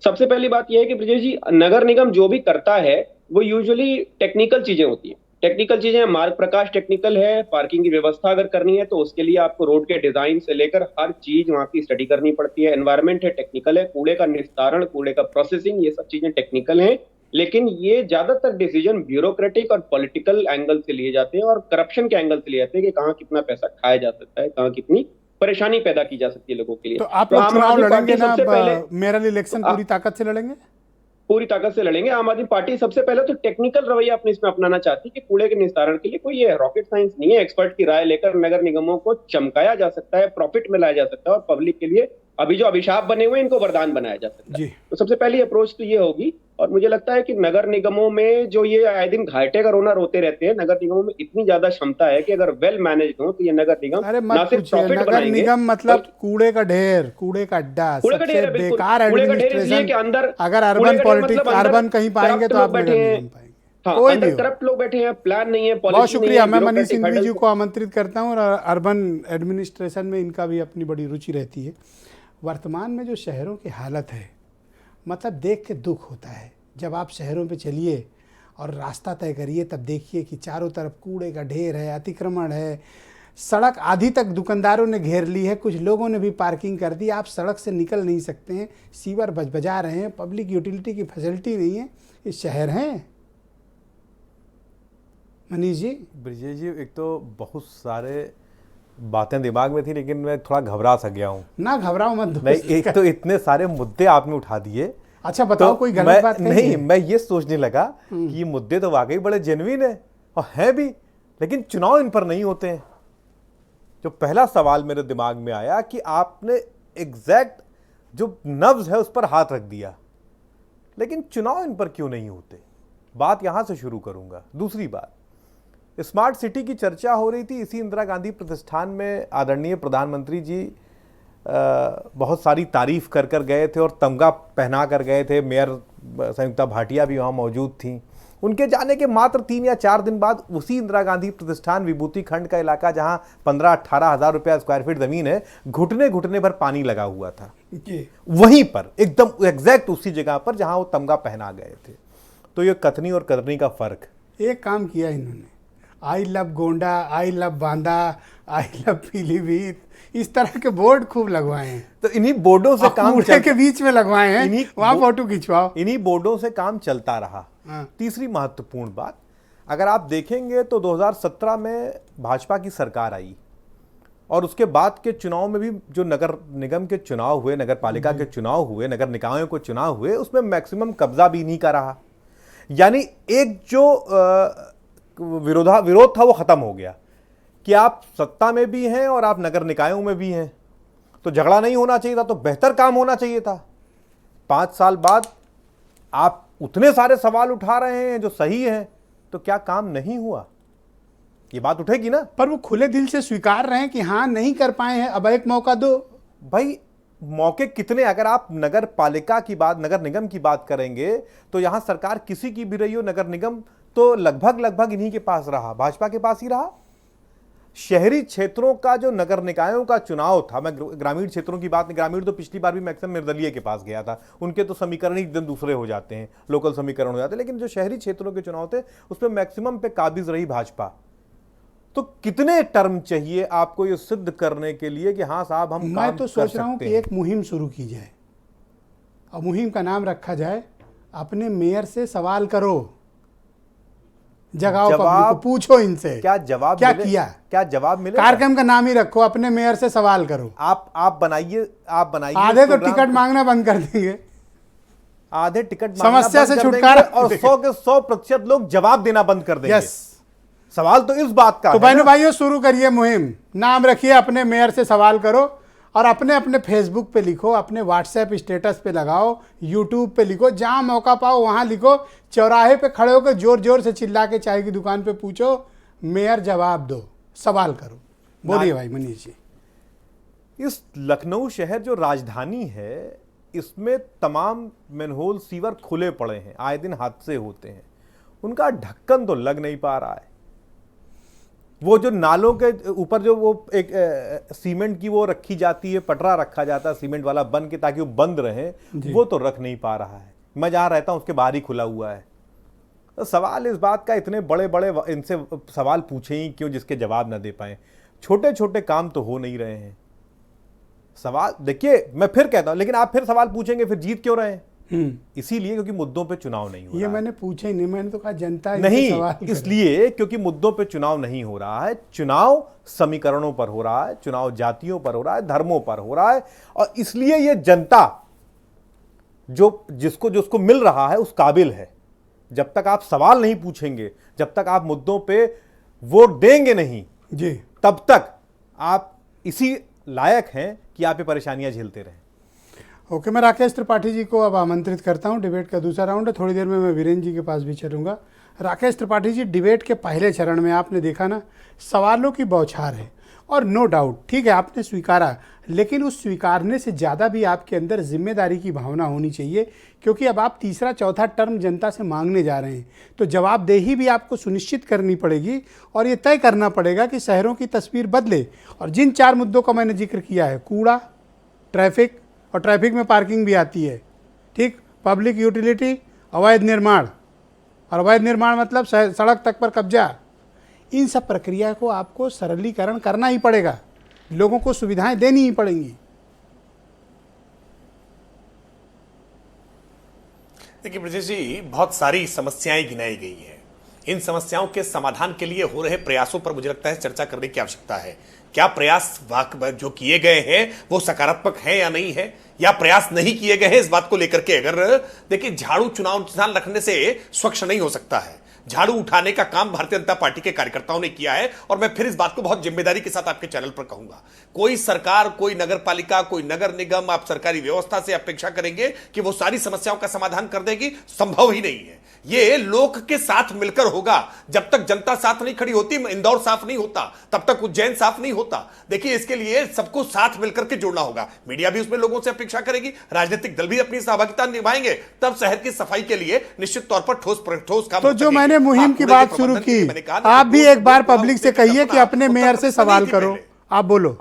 सबसे पहली बात यह है कि ब्रजेश जी, नगर निगम जो भी करता है वो यूजुअली टेक्निकल चीजें होती हैं। टेक्निकल चीजें, मार्ग प्रकाश टेक्निकल है, पार्किंग की व्यवस्था अगर करनी है तो उसके लिए आपको रोड के डिजाइन से लेकर हर चीज वहां की स्टडी करनी पड़ती है। एनवायरमेंट है, टेक्निकल है, कूड़े का निस्तारण, कूड़े का प्रोसेसिंग, ये सब चीजें टेक्निकल हैं। लेकिन ये ज्यादातर डिसीजन ब्यूरोक्रेटिक और पॉलिटिकल एंगल से लिए जाते हैं और करप्शन के एंगल से लिए जाते हैं कि कहाँ कितना पैसा खाया जा सकता है, कहाँ कितनी परेशानी पैदा की जा सकती है लोगों के लिए। तो आप लोग चुनाव लड़ेंगे ना, सबसे पहले मेयरल इलेक्शन पूरी ताकत से लड़ेंगे? पूरी ताकत से लड़ेंगे। आम आदमी पार्टी सबसे पहले तो टेक्निकल रवैया अपने इसमें अपनाना चाहती है कि कूड़े के निस्तारण के लिए कोई ये रॉकेट साइंस नहीं है। एक्सपर्ट की राय लेकर नगर निगमों को चमकाया जा सकता है, प्रॉफिट में लाया जा सकता है, और पब्लिक के लिए अभी जो अभिशाप बने हुए हैं इनको वरदान बनाया जा सकता है। तो सबसे पहली अप्रोच तो ये होगी, और मुझे लगता है कि नगर निगमों में जो ये आए दिन घाटे का रोना रोते रहते हैं, नगर निगमों में इतनी ज्यादा क्षमता है कि अगर वेल मैनेज हो तो ये नगर निगम ना सिर्फ प्रॉफिट बनाएंगे। निगम मतलब कूड़े का ढेर, कूड़े का अड्डा, सबसे बेकार एडमिनिस्ट्रेशन। अगर अर्बन पॉलिटिक्स, अर्बन कहीं पाएंगे तो आप नगर निगम पाएंगे। कोई भी करप्ट लोग बैठे हैं, प्लान नहीं है, पॉलिसी नहीं है। बहुत शुक्रिया, मैं मनीष सिंघवी जी को आमंत्रित करता हूँ, और अर्बन एडमिनिस्ट्रेशन में इनका भी अपनी बड़ी रुचि रहती है। वर्तमान में जो शहरों की हालत है, मतलब देख के दुख होता है। जब आप शहरों पे चलिए और रास्ता तय करिए, तब देखिए कि चारों तरफ कूड़े का ढेर है, अतिक्रमण है, सड़क आधी तक दुकानदारों ने घेर ली है, कुछ लोगों ने भी पार्किंग कर दी, आप सड़क से निकल नहीं सकते हैं, सीवर बजा रहे हैं, पब्लिक यूटिलिटी की फैसिलिटी नहीं है। ये शहर हैं मनीष जी? ब्रिजेश जी, एक तो बहुत सारे बातें दिमाग में थी, लेकिन मैं थोड़ा घबरा सा गया हूँ। ना घबराओ मत। नहीं, एक तो इतने सारे मुद्दे आपने उठा दिए। अच्छा बताओ, कोई गलत बात नहीं, मैं ये सोचने लगा कि ये मुद्दे तो वाकई बड़े जेन्युइन है और हैं भी, लेकिन चुनाव इन पर नहीं होते हैं। जो पहला सवाल मेरे दिमाग में आया कि आपने एग्जैक्ट जो नब्ज है उस पर हाथ रख दिया, लेकिन चुनाव इन पर क्यों नहीं होते? बात यहां से शुरू करूंगा। दूसरी बात, स्मार्ट सिटी की चर्चा हो रही थी, इसी इंदिरा गांधी प्रतिष्ठान में आदरणीय प्रधानमंत्री जी बहुत सारी तारीफ कर कर गए थे और तमगा पहना कर गए थे। मेयर संयुक्ता भाटिया भी वहाँ मौजूद थी। उनके जाने के मात्र 3 या 4 दिन बाद उसी इंदिरा गांधी प्रतिष्ठान विभूति खंड का इलाका, जहां 15-18 हज़ार रुपया स्क्वायर फीट जमीन है, घुटने घुटने भर पानी लगा हुआ था। वहीं पर एकदम एग्जैक्ट उसी जगह पर जहां वो तमगा पहना गए थे। तो ये कथनी और कतरनी का फर्क। एक काम किया इन्होंने, I love Gonda, I love Banda, I love Pilibhit, इस तरह के बोर्ड खूब लगवाए हैं। तो इन्हीं बोर्डों से काम के बीच में लगवाए हैं, वहां फोटो खिंचवाओ। इन्हीं बोर्डों से काम चलता रहा। तीसरी महत्वपूर्ण बात, अगर आप देखेंगे तो 2017 में भाजपा की सरकार आई और उसके बाद के चुनाव में भी जो नगर निगम के चुनाव हुए, नगर पालिका के चुनाव हुए, नगर निकायों को चुनाव हुए, उसमें मैक्सिमम कब्जा भी इन्हीं का रहा। यानी एक जो विरोध था वो खत्म हो गया कि आप सत्ता में भी हैं और आप नगर निकायों में भी हैं, तो झगड़ा नहीं होना चाहिए था, तो बेहतर काम होना चाहिए था। 5 साल बाद आप उतने सारे सवाल उठा रहे हैं जो सही हैं, तो क्या काम नहीं हुआ? ये बात उठेगी ना। पर वो खुले दिल से स्वीकार रहे हैं कि हाँ नहीं कर पाए हैं, अब एक मौका दो। भाई मौके कितने, अगर आप नगर पालिका की बात, नगर निगम की बात करेंगे तो यहां सरकार किसी की भी रही हो, नगर निगम तो लगभग इन्हीं के पास रहा, भाजपा के पास ही रहा। शहरी क्षेत्रों का जो नगर निकायों का चुनाव था, मैं ग्रामीण क्षेत्रों की बात नहीं, ग्रामीण तो पिछली बार भी मैक्सिमम निर्दलीय के पास गया था, उनके तो समीकरण ही एकदम दूसरे हो जाते हैं, लोकल समीकरण हो जाते हैं, लेकिन जो शहरी क्षेत्रों के चुनाव थे उसमें मैक्सिमम पे काबिज रही भाजपा। तो कितने टर्म चाहिए आपको ये सिद्ध करने के लिए कि हाँ साहब हम मैं तो सोच रहा हूं कि एक मुहिम शुरू की जाए और मुहिम का नाम रखा जाए अपने मेयर से सवाल करो, जगाओ पब्लिक को, पूछो इनसे क्या जवाब क्या मिले, किया, क्या जवाब मिले। कार्यक्रम का नाम ही रखो अपने मेयर से सवाल करो। आप बनाइए आधे तो टिकट मांगना बंद कर देंगे, आधे टिकट समस्या से छुटकारा, और 100 के 100% लोग जवाब देना बंद कर देंगे। यस, सवाल तो इस बात का तो बहनों भाइयों शुरू करिए मुहिम, नाम रखिए अपने मेयर से सवाल करो और अपने अपने फेसबुक पे लिखो, अपने व्हाट्सएप स्टेटस पे लगाओ, यूट्यूब पे लिखो, जहां मौका पाओ वहां लिखो, चौराहे पे खड़े होकर जोर जोर से चिल्ला के चाय की दुकान पे पूछो, मेयर जवाब दो, सवाल करो। बोलिए भाई मनीष जी। इस लखनऊ शहर जो राजधानी है, इसमें तमाम मैनहोल सीवर खुले पड़े हैं, आए दिन हादसे होते हैं, उनका ढक्कन तो लग नहीं पा रहा है। वो जो नालों के ऊपर जो वो एक सीमेंट की वो रखी जाती है, पटरा रखा जाता है सीमेंट वाला बन के, ताकि वो बंद रहे, वो तो रख नहीं पा रहा है। मैं जहाँ रहता हूँ उसके बाहर ही खुला हुआ है। तो सवाल इस बात का, इतने बड़े बड़े इनसे सवाल पूछे ही क्यों जिसके जवाब ना दे पाए। छोटे छोटे काम तो हो नहीं रहे हैं। सवाल देखिए, मैं फिर कहता हूं, लेकिन आप फिर सवाल पूछेंगे, फिर जीत क्यों रहे हैं? इसीलिए क्योंकि मुद्दों पे चुनाव नहीं हो रहा। ये मैंने पूछा ही नहीं, मैंने तो कहा जनता नहीं, इसलिए क्योंकि मुद्दों पे चुनाव नहीं हो रहा है। चुनाव समीकरणों पर हो रहा है, चुनाव जातियों पर हो रहा है, धर्मों पर हो रहा है, और इसलिए ये जनता जो जिसको मिल रहा है उस काबिल है। जब तक आप सवाल नहीं पूछेंगे, जब तक आप मुद्दों पे वोट देंगे नहीं जी, तब तक आप इसी लायक हैं कि आप ये परेशानियां झेलते रहें। ओके, मैं राकेश त्रिपाठी जी को अब आमंत्रित करता हूं। डिबेट का दूसरा राउंड है, थोड़ी देर में मैं वीरेंद्र जी के पास भी चलूंगा। राकेश त्रिपाठी जी, डिबेट के पहले चरण में आपने देखा ना, सवालों की बौछार है और नो डाउट ठीक है आपने स्वीकारा, लेकिन उस स्वीकारने से ज़्यादा भी आपके अंदर जिम्मेदारी की भावना होनी चाहिए, क्योंकि अब आप तीसरा चौथा टर्म जनता से मांगने जा रहे हैं, तो जवाबदेही भी आपको सुनिश्चित करनी पड़ेगी और ये तय करना पड़ेगा कि शहरों की तस्वीर बदले। और जिन 4 मुद्दों का मैंने जिक्र किया है, कूड़ा, ट्रैफिक, और ट्रैफिक में पार्किंग भी आती है, ठीक, पब्लिक यूटिलिटी, अवैध निर्माण, और अवैध निर्माण मतलब सड़क तक पर कब्जा, इन सब प्रक्रिया को आपको सरलीकरण करना ही पड़ेगा, लोगों को सुविधाएं देनी ही पड़ेंगी। देखिए ब्रजेश जी, बहुत सारी समस्याएं गिनाई गई हैं। इन समस्याओं के समाधान के लिए हो रहे प्रयासों पर मुझे लगता है चर्चा करने की आवश्यकता है। क्या प्रयास जो किए गए हैं वो सकारात्मक हैं या नहीं है, या प्रयास नहीं किए गए हैं, इस बात को लेकर के अगर देखिए, झाड़ू चुनाव निशान रखने से स्वच्छ नहीं हो सकता है। झाड़ू उठाने का काम भारतीय जनता पार्टी के कार्यकर्ताओं ने किया है, और मैं फिर इस बात को बहुत जिम्मेदारी के साथ आपके चैनल पर कहूंगा। कोई सरकार, कोई नगर पालिका, कोई नगर निगम आप सरकारी व्यवस्था से अपेक्षा करेंगे कि वो सारी समस्याओं का समाधान कर देगी, संभव ही नहीं है। ये लोक के साथ मिलकर होगा। जब तक जनता साथ नहीं खड़ी होती, इंदौर साफ नहीं होता, तब तक उज्जैन साफ नहीं होता। देखिए, इसके लिए सबको साथ मिलकर के जोड़ना होगा। मीडिया भी उसमें लोगों से अपेक्षा करेगी, राजनीतिक दल भी अपनी सहभागिता निभाएंगे, तब शहर की सफाई के लिए निश्चित तौर पर ठोस काम। तो जो मैंने मुहिम की बात शुरू की, आप भी एक बार पब्लिक से कहिए कि अपने मेयर से सवाल करो। आप बोलो।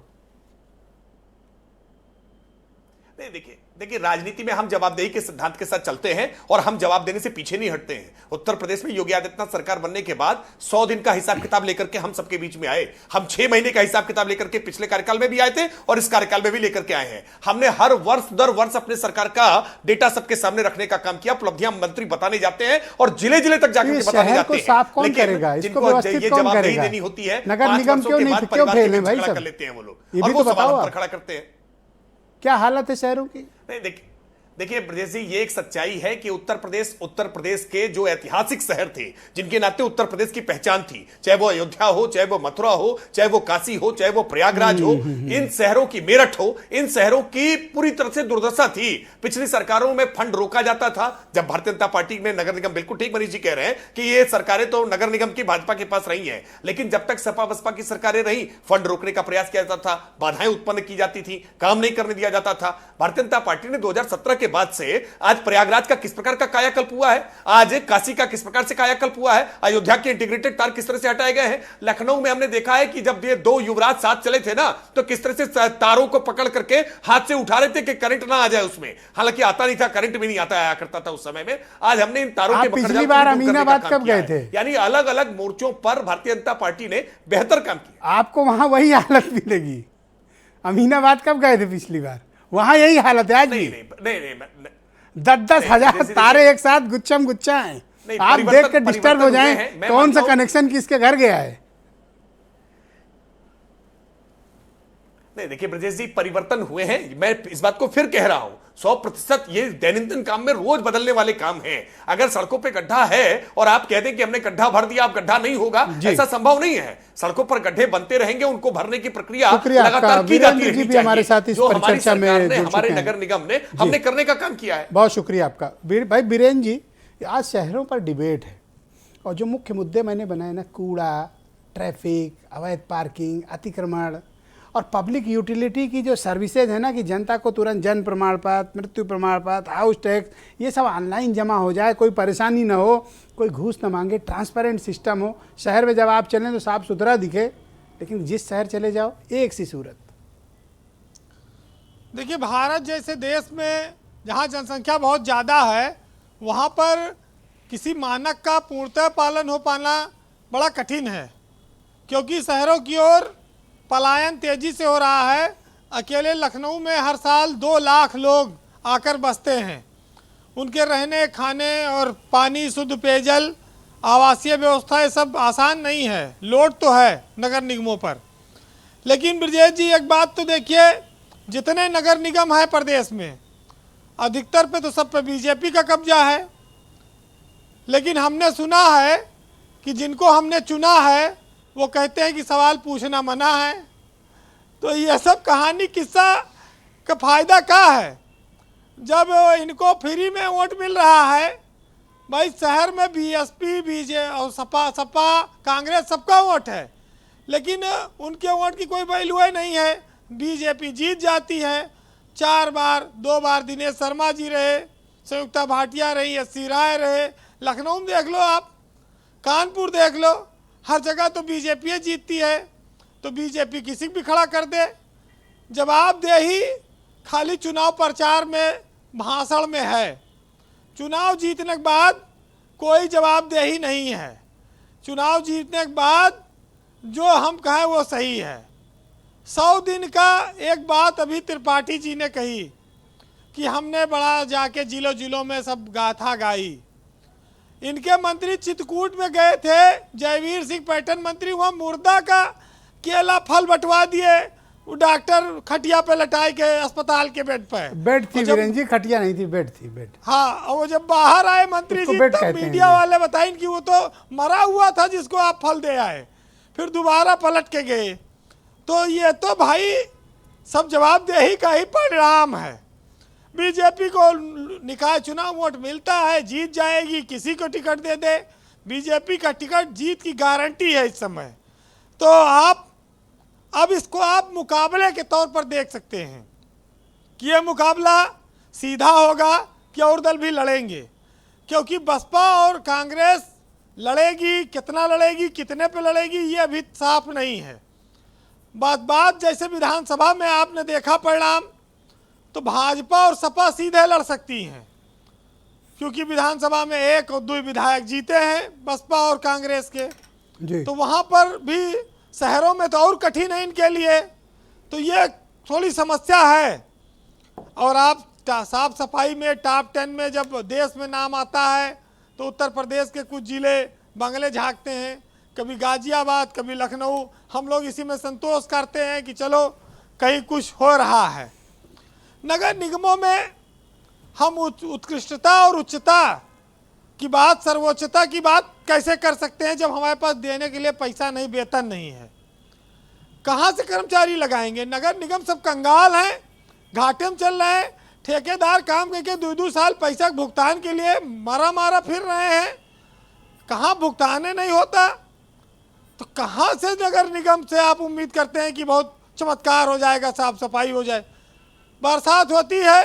नहीं, देखिए राजनीति में हम जवाबदेही के सिद्धांत के साथ चलते हैं और हम जवाब देने से पीछे नहीं हटते हैं। उत्तर प्रदेश में योगी आदित्यनाथ सरकार बनने के बाद 100 दिन का हिसाब किताब लेकर के हम सबके बीच में आए। हम 6 महीने का हिसाब किताब लेकर के पिछले कार्यकाल में भी आए थे और इस कार्यकाल में भी लेकर के आए हैं। हमने हर वर्ष दर वर्ष अपने सरकार का डेटा सबके सामने रखने का काम किया। उपलब्धियां मंत्री बताने जाते हैं और जिले जिले तक जाकर बताने जाते हैं। साफ कौन करेगा? इसको व्यवस्थित कौन करेगा? देनी होती है, नगर निगम क्यों नहीं, क्यों फेल है भाई? कर लेते हैं वो लोग, ये और भी वो तो सवाल बताओ पर खड़ा करते हैं। क्या हालत है शहरों की? नहीं, देखिए ब्रजेश जी, ये एक सच्चाई है कि उत्तर प्रदेश के जो ऐतिहासिक शहर थे, जिनके नाते उत्तर प्रदेश की पहचान थी, चाहे वो अयोध्या हो, चाहे वो मथुरा हो, चाहे वो काशी हो, चाहे वो प्रयागराज हो, इन शहरों की, मेरठ हो, इन शहरों की पूरी तरह से दुर्दशा थी। पिछली सरकारों में फंड रोका जाता था। जब भारतीय जनता पार्टी में नगर निगम, बिल्कुल ठीक मनीष जी कह रहे हैं कि ये सरकारें तो नगर निगम की भाजपा के पास रही हैं, लेकिन जब तक सपा बसपा की सरकारें रही, फंड रोकने का प्रयास किया जाता था, बाधाएं उत्पन्न की जाती थी, काम नहीं करने दिया जाता था। भारतीय जनता पार्टी ने 2017 के बाद से आज प्रयागराज का किस प्रकार का कायाकल्प हुआ है, आज काशी का किस प्रकार से कायाकल्प हुआ है, अयोध्या के इंटीग्रेटेड तार किस तरह से हटाए गए हैं। लखनऊ में हमने देखा है कि जब ये 2 युवराज साथ चले थे ना, तो किस तरह से तारों को पकड़ करके हाथ से उठा रहे थे कि करंट ना आ जाए उसमें। हालांकि आता नहीं था, करंट भी नहीं आया करता था उस समय में। आज हमने इन तारों के पिछली बार अमीनाबाद कब गए थे? यानी अलग अलग मोर्चों पर भारतीय जनता पार्टी ने बेहतर काम किया। आपको वहां वही हालत मिलेगी। अमीनाबाद कब गए थे पिछली बार? वहां यही हालत है आज भी। नहीं, 10-10 हजार तारे एक साथ गुच्छम गुच्छा हैं। आप देख के डिस्टर्ब हो जाएं, कौन सा कनेक्शन किसके घर गया है? नहीं, देखिए ब्रजेश जी, परिवर्तन हुए हैं। मैं इस बात को फिर कह रहा हूं, 100% ये दैनंदिन काम में रोज बदलने वाले काम हैं। अगर सड़कों पे गड्ढा है और आप कह दें कि हमने गड्ढा भर दिया, अब गड्ढा नहीं होगा, ऐसा संभव नहीं है। सड़कों पर गड्ढे बनते रहेंगे, उनको भरने की प्रक्रिया लगातार की जाती रहेगी। हमारे साथ इस परिचर्चा में हमारे नगर निगम ने हमने करने का काम किया है। बहुत शुक्रिया आपका भाई बीरेन जी। आज शहरों पर डिबेट है और जो मुख्य मुद्दे मैंने बनाए ना, कूड़ा, ट्रैफिक, अवैध पार्किंग, अतिक्रमण और पब्लिक यूटिलिटी की जो सर्विसेज है ना, कि जनता को तुरंत जन्म प्रमाण पत्र, मृत्यु प्रमाण पत्र, हाउस टैक्स, ये सब ऑनलाइन जमा हो जाए, कोई परेशानी ना हो, कोई घूस ना मांगे, ट्रांसपेरेंट सिस्टम हो। शहर में जब आप चलें तो साफ सुथरा दिखे, लेकिन जिस शहर चले जाओ एक सी सूरत। देखिए, भारत जैसे देश में जहाँ जनसंख्या बहुत ज़्यादा है, वहाँ पर किसी मानक का पूर्णतः पालन हो पाना बड़ा कठिन है, क्योंकि शहरों की ओर पलायन तेजी से हो रहा है। अकेले लखनऊ में हर साल 2 लाख लोग आकर बसते हैं। उनके रहने, खाने और पानी, शुद्ध पेयजल, आवासीय व्यवस्था, ये सब आसान नहीं है। लोड तो है नगर निगमों पर। लेकिन ब्रजेश जी, एक बात तो देखिए, जितने नगर निगम है प्रदेश में, अधिकतर पे तो सब पे बीजेपी का कब्जा है। लेकिन हमने सुना है कि जिनको हमने चुना है वो कहते हैं कि सवाल पूछना मना है। तो ये सब कहानी किस्सा का फायदा क्या है जब इनको फ्री में वोट मिल रहा है? भाई, शहर में बीएसपी, बीजे और सपा कांग्रेस सबका वोट है, लेकिन उनके वोट की कोई वैल्यू नहीं है। बीजेपी जीत जाती है 4 बार, 2 बार दिनेश शर्मा जी रहे, संयुक्ता भाटिया रही, एस.सी. राय रहे। लखनऊ में देख लो आप, कानपुर देख लो, हर जगह तो बीजेपी जीतती है। तो बीजेपी किसी भी खड़ा कर दे, जवाबदेही खाली चुनाव प्रचार में, भाषण में है। चुनाव जीतने के बाद कोई जवाबदेही नहीं है। चुनाव जीतने के बाद जो हम कहें वो सही है। 100 दिन का एक बात अभी त्रिपाठी जी ने कही कि हमने बड़ा जाके जिलों जिलों में सब गाथा गाई। इनके मंत्री चित्रकूट में गए थे, जयवीर सिंह पर्यटन मंत्री, वहाँ मुर्दा का केला फल बंटवा दिए, वो डॉक्टर खटिया पे लटाए के अस्पताल के बेड थी वीरेन जी, खटिया नहीं थी, बेड थी, बेड। हाँ, और वो जब बाहर आए मंत्री जी, तब मीडिया वाले बताएं कि वो तो मरा हुआ था जिसको आप फल दे आए, फिर दोबारा पलट के गए। तो ये तो भाई सब जवाबदेही का ही परिणाम है। बीजेपी को निकाय चुनाव वोट मिलता है, जीत जाएगी, किसी को टिकट दे दे, बीजेपी का टिकट जीत की गारंटी है इस समय। तो आप अब इसको आप मुकाबले के तौर पर देख सकते हैं कि ये मुकाबला सीधा होगा कि और दल भी लड़ेंगे, क्योंकि बसपा और कांग्रेस लड़ेगी, कितना लड़ेगी, कितने पे लड़ेगी, ये अभी साफ नहीं है। बात जैसे विधानसभा में आपने देखा परिणाम, तो भाजपा और सपा सीधे लड़ सकती हैं, क्योंकि विधानसभा में 1 और 2 विधायक जीते हैं बसपा और कांग्रेस के। जी। तो वहाँ पर भी शहरों में तो और कठिन है इनके लिए, तो ये थोड़ी समस्या है। और आप साफ सफाई में टॉप 10 में जब देश में नाम आता है तो उत्तर प्रदेश के कुछ जिले बंगले झांकते हैं, कभी गाजियाबाद, कभी लखनऊ। हम लोग इसी में संतोष करते हैं कि चलो कहीं कुछ हो रहा है। नगर निगमों में हम उत्कृष्टता और उच्चता की बात, सर्वोच्चता की बात कैसे कर सकते हैं जब हमारे पास देने के लिए पैसा नहीं, वेतन नहीं है? कहाँ से कर्मचारी लगाएंगे? नगर निगम सब कंगाल हैं, घाटे में चल रहे हैं। ठेकेदार काम करके 2-2 साल पैसा भुगतान के लिए मारा फिर रहे हैं, कहाँ भुगतान नहीं होता। तो कहाँ से नगर निगम से आप उम्मीद करते हैं कि बहुत चमत्कार हो जाएगा, साफ सफाई हो जाए? बरसात होती है,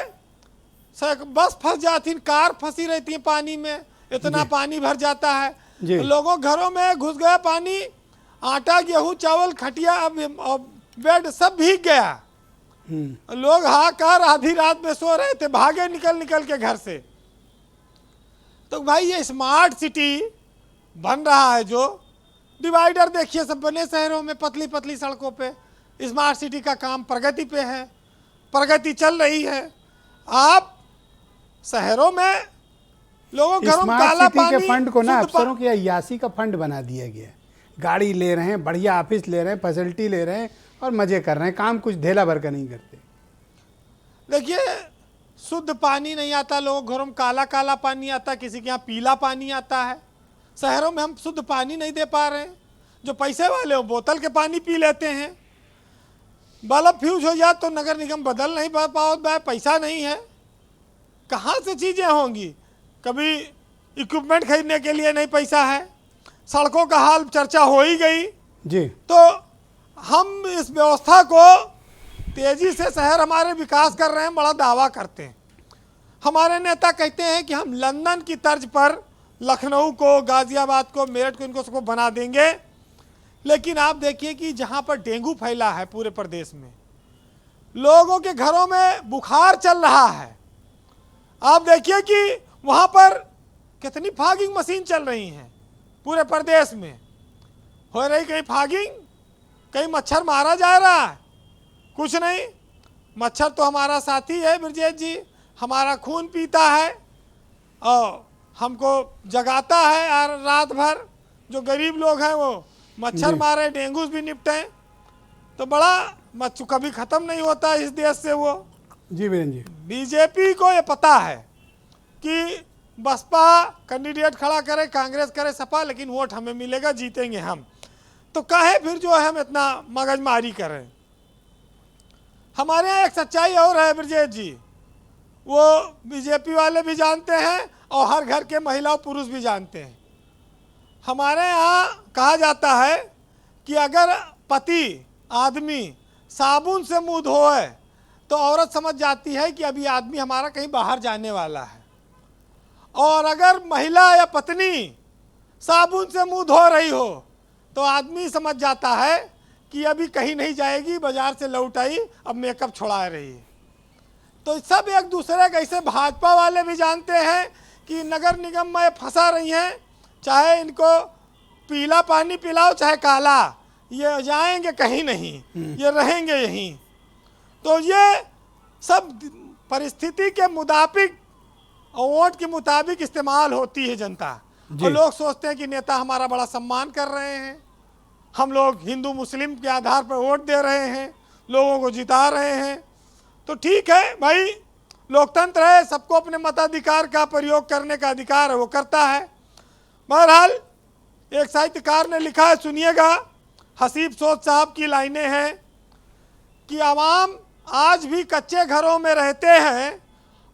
बस फंस जाती, कार फंसी रहती है पानी में, इतना पानी भर जाता है, लोगों घरों में घुस गया पानी, आटा गेहूं चावल खटिया बेड सब भीग गया। लोग हाहाकार आधी रात में सो रहे थे, भागे निकल के घर से। तो भाई ये स्मार्ट सिटी बन रहा है, जो डिवाइडर देखिए सब बने शहरों में, पतली पतली सड़कों पे। स्मार्ट सिटी का काम प्रगति पे है, प्रगति चल रही है। आप शहरों में लोगों घरों में काला पानी के फंड को ना अफसरों की अय्यासी का फंड बना दिया गया है। गाड़ी ले रहे हैं, बढ़िया ऑफिस ले रहे हैं, फैसिलिटी ले रहे हैं और मजे कर रहे हैं, काम कुछ ढेला भर का नहीं करते। देखिए शुद्ध पानी नहीं आता, लोगों घरों में काला काला पानी आता, किसी के यहाँ पीला पानी आता है। शहरों में हम शुद्ध पानी नहीं दे पा रहे हैं। जो पैसे वाले हो बोतल के पानी पी लेते हैं। बल्ब फ्यूज हो जाए तो नगर निगम बदल नहीं पाओ, पैसा नहीं है, कहाँ से चीज़ें होंगी? कभी इक्विपमेंट खरीदने के लिए नहीं पैसा है। सड़कों का हाल चर्चा हो ही गई जी। तो हम इस व्यवस्था को तेजी से शहर हमारे विकास कर रहे हैं, बड़ा दावा करते हैं। हमारे नेता कहते हैं कि हम लंदन की तर्ज पर लखनऊ को, गाजियाबाद को, मेरठ को, इनको सबको बना देंगे। लेकिन आप देखिए कि जहां पर डेंगू फैला है पूरे प्रदेश में, लोगों के घरों में बुखार चल रहा है, आप देखिए कि वहां पर कितनी फॉगिंग मशीन चल रही हैं पूरे प्रदेश में। हो रही कहीं फॉगिंग, कहीं मच्छर मारा जा रहा है, कुछ नहीं। मच्छर तो हमारा साथी है ब्रजेश जी, हमारा खून पीता है और हमको जगाता है रात भर। जो गरीब लोग हैं वो मच्छर मारे, डेंगू भी निपटे, तो बड़ा कभी ख़त्म नहीं होता इस देश से वो। जी वीरेंद्र जी, बीजेपी को ये पता है कि बसपा कैंडिडेट खड़ा करे, कांग्रेस करे, सपा, लेकिन वोट हमें मिलेगा, जीतेंगे हम। तो काहे फिर जो है हम इतना मगजमारी करें? हमारे यहाँ एक सच्चाई और है ब्रजेश जी, वो बीजेपी वाले भी जानते हैं और हर घर के महिला पुरुष भी जानते हैं। हमारे यहाँ कहा जाता है कि अगर पति आदमी साबुन से मुंह धोए तो औरत समझ जाती है कि अभी आदमी हमारा कहीं बाहर जाने वाला है, और अगर महिला या पत्नी साबुन से मुंह धो रही हो तो आदमी समझ जाता है कि अभी कहीं नहीं जाएगी, बाजार से लौट आई, अब मेकअप छुड़ा रही है। तो सब एक दूसरे के, ऐसे भाजपा वाले भी जानते हैं कि नगर निगम में फंसा रही हैं, चाहे इनको पीला पानी पिलाओ चाहे काला, ये जाएंगे कहीं नहीं, ये रहेंगे यहीं। तो ये सब परिस्थिति के मुताबिक और वोट के मुताबिक इस्तेमाल होती है जनता। और लोग सोचते हैं कि नेता हमारा बड़ा सम्मान कर रहे हैं, हम लोग हिंदू मुस्लिम के आधार पर वोट दे रहे हैं, लोगों को जिता रहे हैं। तो ठीक है भाई, लोकतंत्र है, सबको अपने मताधिकार का प्रयोग करने का अधिकार है, वो करता है। बहरहाल एक साहित्यकार ने लिखा है, सुनिएगा, हसीब सोच साहब की लाइनें हैं कि आवाम आज भी कच्चे घरों में रहते हैं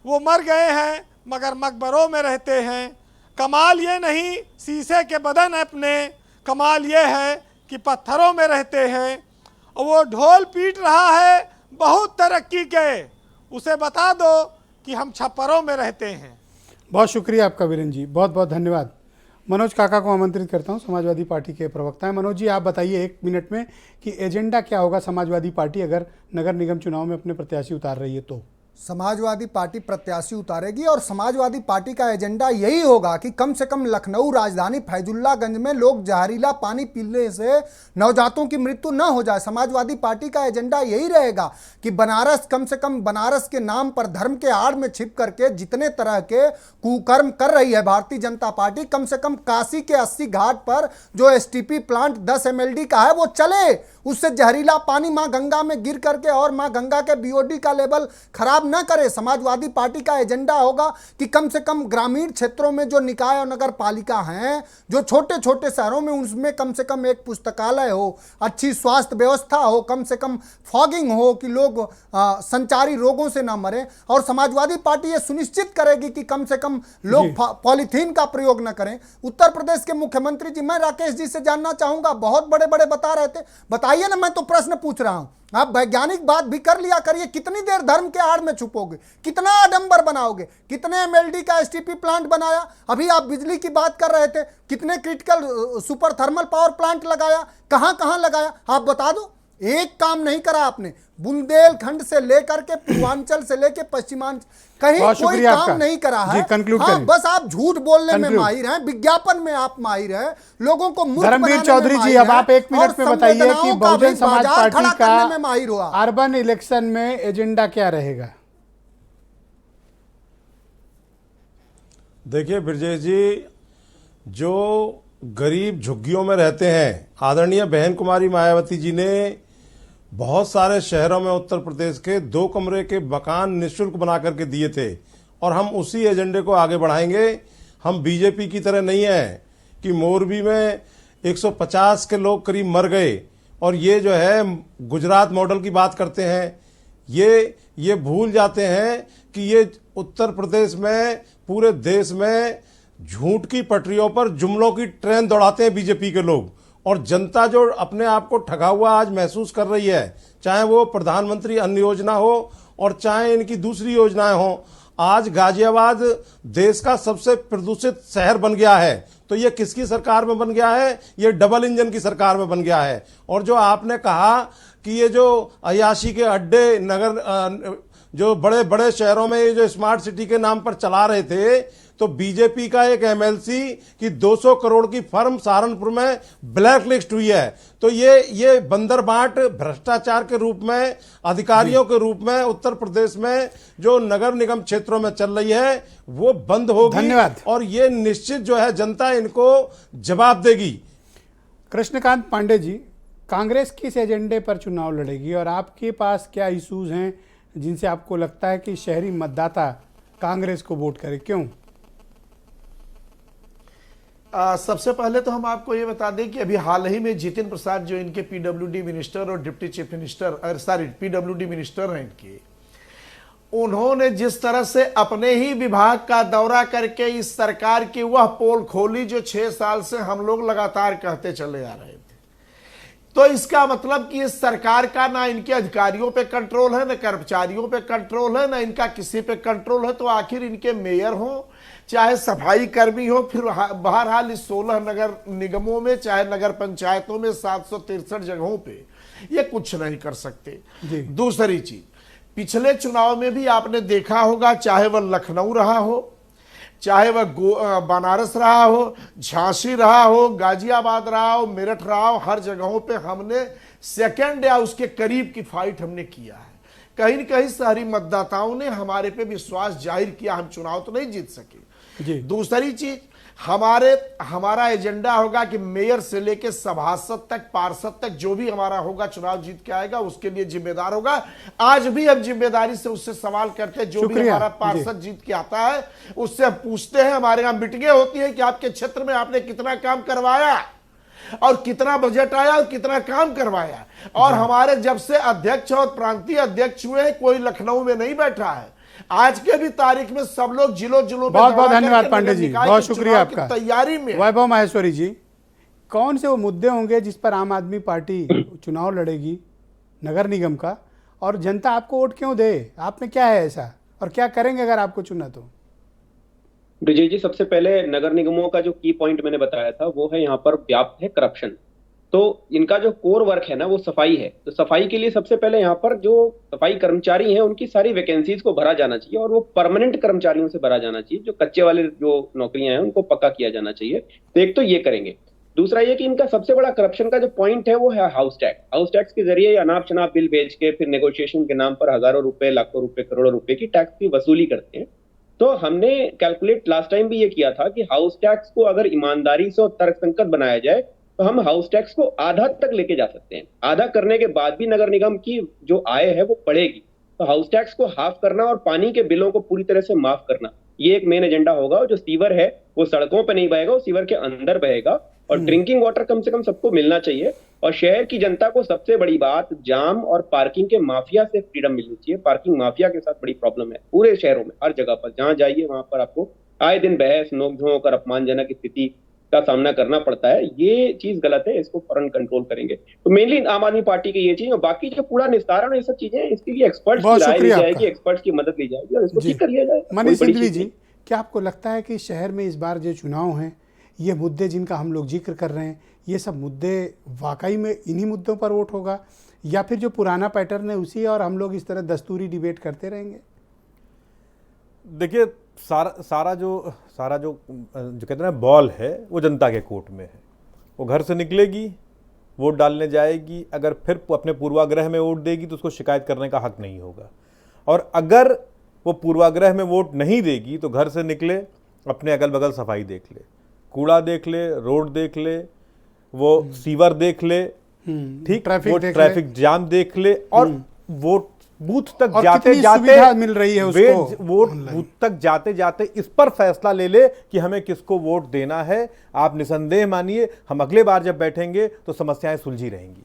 वो मर गए हैं मगर मकबरों में रहते हैं। कमाल ये नहीं शीशे के बदन अपने, कमाल ये है कि पत्थरों में रहते हैं। और वो ढोल पीट रहा है बहुत तरक्की के, उसे बता दो कि हम छप्परों में रहते हैं। बहुत शुक्रिया आपका वीरेंद्र जी, बहुत बहुत धन्यवाद। मनोज काका को आमंत्रित करता हूं, समाजवादी पार्टी के प्रवक्ता हैं। मनोज जी, आप बताइए 1 मिनट में कि एजेंडा क्या होगा समाजवादी पार्टी अगर नगर निगम चुनाव में अपने प्रत्याशी उतार रही है तो? समाजवादी पार्टी प्रत्याशी उतारेगी और समाजवादी पार्टी का एजेंडा यही होगा कि कम से कम लखनऊ राजधानी फैजुल्लागंज में लोग जहरीला पानी पीने से नवजातों की मृत्यु न हो जाए। समाजवादी पार्टी का एजेंडा यही रहेगा कि बनारस, कम से कम बनारस के नाम पर धर्म के आड़ में छिप करके जितने तरह के कुकर्म कर रही है भारतीय जनता पार्टी, कम से कम काशी के 80 घाट पर जो एसटीपी प्लांट 10 MLD का है वो चले, उससे जहरीला पानी मां गंगा में गिर करके और मां गंगा के बीओडी का लेवल खराब न करे। समाजवादी पार्टी का एजेंडा होगा कि कम से कम ग्रामीण क्षेत्रों में जो निकाय और नगर पालिका हैं, जो छोटे छोटे शहरों में, उसमें कम से कम एक पुस्तकालय हो, अच्छी स्वास्थ्य व्यवस्था हो, कम से कम फॉगिंग हो कि लोग संचारी रोगों से ना मरें। और समाजवादी पार्टी ये सुनिश्चित करेगी कि कम से कम लोग पॉलीथीन का प्रयोग न करें। उत्तर प्रदेश के मुख्यमंत्री जी, मैं राकेश जी से जानना चाहूंगा, बहुत बड़े बड़े बता रहे थे, बताइए ना, मैं तो प्रश्न पूछ रहा हूं, आप वैज्ञानिक बात भी कर लिया करिए। कितनी देर धर्म के आड़ में छुपोगे, कितना आडंबर बनाओगे, कितने MLD का एसटीपी प्लांट बनाया, अभी आप बिजली की बात कर रहे थे, कितने critical super thermal power plant लगाया, कहां कहां लगाया, आप बता दो। एक काम नहीं करा आपने, बुंदेलखंड से लेकर के पूर्वांचल से लेकर पश्चिमांचल, कहीं कोई काम नहीं करा है। हाँ, बस आप झूठ बोलने में माहिर हैं, विज्ञापन में आप माहिर हैं, लोगों को मूर्ख बनाने में माहिर हैं। धर्मवीर चौधरी जी, अब आप 1 मिनट में बताइए कि बहुजन समाज पार्टी का अर्बन इलेक्शन में एजेंडा क्या रहेगा? देखिए ब्रजेश जी, जो गरीब झुग्गियों में रहते हैं, आदरणीय बहन कुमारी मायावती जी ने बहुत सारे शहरों में उत्तर प्रदेश के 2 कमरे के मकान निःशुल्क बना करके दिए थे और हम उसी एजेंडे को आगे बढ़ाएंगे। हम बीजेपी की तरह नहीं है कि मोरबी में 150 के लोग करीब मर गए और ये जो है गुजरात मॉडल की बात करते हैं। ये भूल जाते हैं कि ये उत्तर प्रदेश में, पूरे देश में झूठ की पटरियों पर जुमलों की ट्रेन दौड़ाते हैं बीजेपी के लोग। और जनता जो अपने आप को ठगा हुआ आज महसूस कर रही है, चाहे वो प्रधानमंत्री अन्न योजना हो और चाहे इनकी दूसरी योजनाएं हो। आज गाजियाबाद देश का सबसे प्रदूषित शहर बन गया है, तो ये किसकी सरकार में बन गया है? ये डबल इंजन की सरकार में बन गया है। और जो आपने कहा कि ये जो अयाशी के अड्डे नगर जो बड़े बड़े शहरों में ये जो स्मार्ट सिटी के नाम पर चला रहे थे, तो बीजेपी का एक MLC की 200 करोड़ की फर्म सहारनपुर में ब्लैक लिस्ट हुई है। तो ये बंदरबाट भ्रष्टाचार के रूप में, अधिकारियों के रूप में उत्तर प्रदेश में जो नगर निगम क्षेत्रों में चल रही है वो बंद होगी। धन्यवाद। और ये निश्चित जो है जनता इनको जवाब देगी। कृष्णकांत पांडे जी, कांग्रेस किस एजेंडे पर चुनाव लड़ेगी और आपके पास क्या इश्यूज हैं जिनसे आपको लगता है कि शहरी मतदाता कांग्रेस को वोट करे, क्यों? सबसे पहले तो हम आपको ये बता दें कि अभी हाल ही में जितिन प्रसाद जो इनके PWD मिनिस्टर और deputy chief minister, PWD minister हैं इनके, उन्होंने जिस तरह से अपने ही विभाग का दौरा करके इस सरकार की वह पोल खोली जो 6 साल से हम लोग लगातार कहते चले आ रहे थे, तो इसका मतलब कि इस सरकार का ना इनके अधिकारियों पे कंट्रोल है, ना कर्मचारियों पे कंट्रोल है, ना इनका किसी पे कंट्रोल है। तो आखिर इनके मेयर हो, चाहे सफाई कर्मी हो, फिर बहरहाल इस 16 नगर निगमों में, चाहे नगर पंचायतों में 763 जगहों पे ये कुछ नहीं कर सकते। दूसरी चीज, पिछले चुनाव में भी आपने देखा होगा, चाहे वह लखनऊ रहा हो, चाहे वह बनारस रहा हो, झांसी रहा हो, गाजियाबाद रहा हो, मेरठ रहा हो, हर जगहों पे हमने सेकंड या उसके करीब की फाइट हमने किया है। कहीं न कहीं शहरी मतदाताओं ने हमारे पे विश्वास जाहिर किया, हम चुनाव तो नहीं जीत सके। दूसरी चीज, हमारा एजेंडा होगा कि मेयर से लेके सभासद तक, पार्षद तक, जो भी हमारा होगा चुनाव जीत के आएगा उसके लिए जिम्मेदार होगा। आज भी हम जिम्मेदारी से उससे सवाल करते हैं, जो भी हमारा पार्षद जीत के आता है उससे हम पूछते हैं, हमारे यहाँ मीटिंगें होती है कि आपके क्षेत्र में आपने कितना काम करवाया और कितना बजट आया और कितना काम करवाया। और हमारे जब से अध्यक्ष और प्रांतीय अध्यक्ष हुए, कोई लखनऊ में नहीं बैठा है। आज के भी तारीख में सब लोग जिलों जिलों बहुत बहुत धन्यवाद पांडे जी, बहुत शुक्रिया आपका। तैयारी में वैभव माहेश्वरी जी, कौन से वो मुद्दे होंगे जिस पर आम आदमी पार्टी चुनाव लड़ेगी नगर निगम का, और जनता आपको वोट क्यों दे? आप में क्या है ऐसा, और क्या करेंगे अगर आपको चुना तो? विजय जी, सबसे पहले नगर निगमों का जो की पॉइंट मैंने बताया था वो है यहाँ पर व्याप्त है करप्शन। तो इनका जो कोर वर्क है ना वो सफाई है। तो सफाई के लिए सबसे पहले यहाँ पर जो सफाई कर्मचारी हैं उनकी सारी वैकेंसीज को भरा जाना चाहिए, और वो परमानेंट कर्मचारियों से भरा जाना चाहिए। जो कच्चे वाले जो नौकरियां हैं उनको पक्का किया जाना चाहिए। तो एक तो ये करेंगे। दूसरा ये कि इनका सबसे बड़ा करप्शन का जो पॉइंट है वो है हाउस टैक्स। हाउस टैक्स के जरिए अनाप शनाप बिल भेज के फिर नेगोशिएशन के नाम पर हजारों रुपए, लाखों रुपए, करोड़ों रुपए की टैक्स की वसूली करते हैं। तो हमने कैलकुलेट लास्ट टाइम भी ये किया था कि हाउस टैक्स को अगर ईमानदारी से और तर्कसंगत बनाया जाए तो हम हाउस टैक्स को आधा तक लेके जा सकते हैं। आधा करने के बाद भी नगर निगम की जो आय है वो बढ़ेगी। तो हाउस टैक्स को हाफ करना और पानी के बिलों को पूरी तरह से माफ करना, ये एक मेन एजेंडा होगा। और जो सीवर है वो सड़कों पर नहीं बहेगा, वो सीवर के अंदर बहेगा। और ड्रिंकिंग वाटर कम से कम सबको मिलना चाहिए। और शहर की जनता को सबसे बड़ी बात, जाम और पार्किंग के माफिया से फ्रीडम मिलनी चाहिए। पार्किंग माफिया के साथ बड़ी प्रॉब्लम है पूरे शहरों में। हर जगह पर जहां जाइए वहां पर आपको आए दिन बहस, नोक-झोंक और अपमानजनक स्थिति का सामना करना पड़ता है। ये चीज गलत है, इसको फौरन कंट्रोल करेंगे। तो मेनली आम आदमी पार्टी की ये चीज, और बाकी जो कूड़ा निस्तारण ये सब चीजें हैं इसके लिए एक्सपर्ट्स की राय ली जाएगी, एक्सपर्ट्स की मदद ली जाएगी और इसको ठीक कर लिया जाएगा। मनीष सिंघवी जी, क्या आपको लगता है कि शहर में इस बार जो चुनाव हैं, ये मुद्दे जिनका हम लोग जिक्र कर रहे हैं, ये सब मुद्दे वाकई में इन्हीं मुद्दों पर वोट होगा, या फिर जो पुराना पैटर्न है उसी, और हम लोग इस तरह दस्तूरी डिबेट करते रहेंगे? देखिए, सारा जो कहते हैं ना बॉल है वो जनता के कोर्ट में है। वो घर से निकलेगी, वोट डालने जाएगी, अगर फिर अपने पूर्वाग्रह में वोट देगी तो उसको शिकायत करने का हक नहीं होगा। और अगर वो पूर्वाग्रह में वोट नहीं देगी तो घर से निकले, अपने अगल बगल सफाई देख ले, कूड़ा देख ले, रोड देख ले, वो सीवर देख ले, ठीक, वो ट्रैफिक जाम देख ले, और वोट बूथ तक जाते जाते मिल रही है उसको, वोट बूथ तक जाते जाते इस पर फैसला ले ले कि हमें किसको वोट देना है। आप निसंदेह मानिए, हम अगले बार जब बैठेंगे तो समस्याएं सुलझी रहेंगी।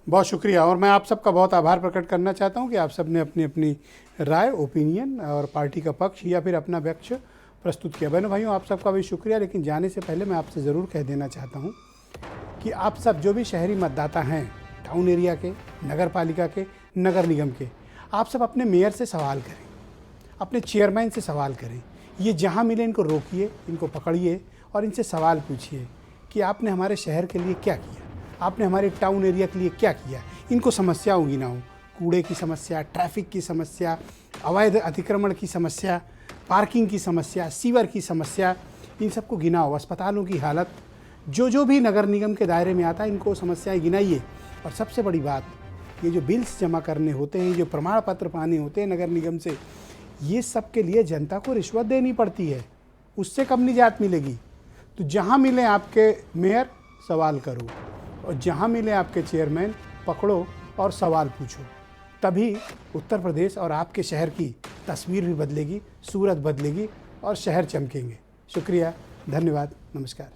बहुत शुक्रिया, और मैं आप सबका बहुत आभार प्रकट करना चाहता हूं कि आप सब ने अपनी अपनी राय, ओपिनियन और पार्टी का पक्ष या फिर अपना पक्ष प्रस्तुत किया। बहनों भाइयों, आप सबका भी शुक्रिया। लेकिन जाने से पहले मैं आपसे ज़रूर कह देना चाहता हूं कि आप सब जो भी शहरी मतदाता हैं, टाउन एरिया के, नगर पालिका के, नगर निगम के, आप सब अपने मेयर से सवाल करें, अपने चेयरमैन से सवाल करें। ये जहाँ मिले इनको रोकिए, इनको पकड़िए और इनसे सवाल पूछिए कि आपने हमारे शहर के लिए क्या किया, आपने हमारे टाउन एरिया के लिए क्या किया। इनको समस्याओं गिनाओ, कूड़े की समस्या, ट्रैफिक की समस्या, अवैध अतिक्रमण की समस्या, पार्किंग की समस्या, सीवर की समस्या, इन सबको गिनाओ। अस्पतालों की हालत, जो भी नगर निगम के दायरे में आता है इनको समस्याएं गिनाइए। और सबसे बड़ी बात, ये जो बिल्स जमा करने होते हैं, जो प्रमाण पत्र पाने होते हैं नगर निगम से, ये सब के लिए जनता को रिश्वत देनी पड़ती है, उससे कम निजात मिलेगी। तो जहाँ मिले आपके मेयर, सवाल करो, और जहाँ मिले आपके चेयरमैन, पकड़ो और सवाल पूछो। तभी उत्तर प्रदेश और आपके शहर की तस्वीर भी बदलेगी, सूरत बदलेगी और शहर चमकेंगे। शुक्रिया, धन्यवाद, नमस्कार।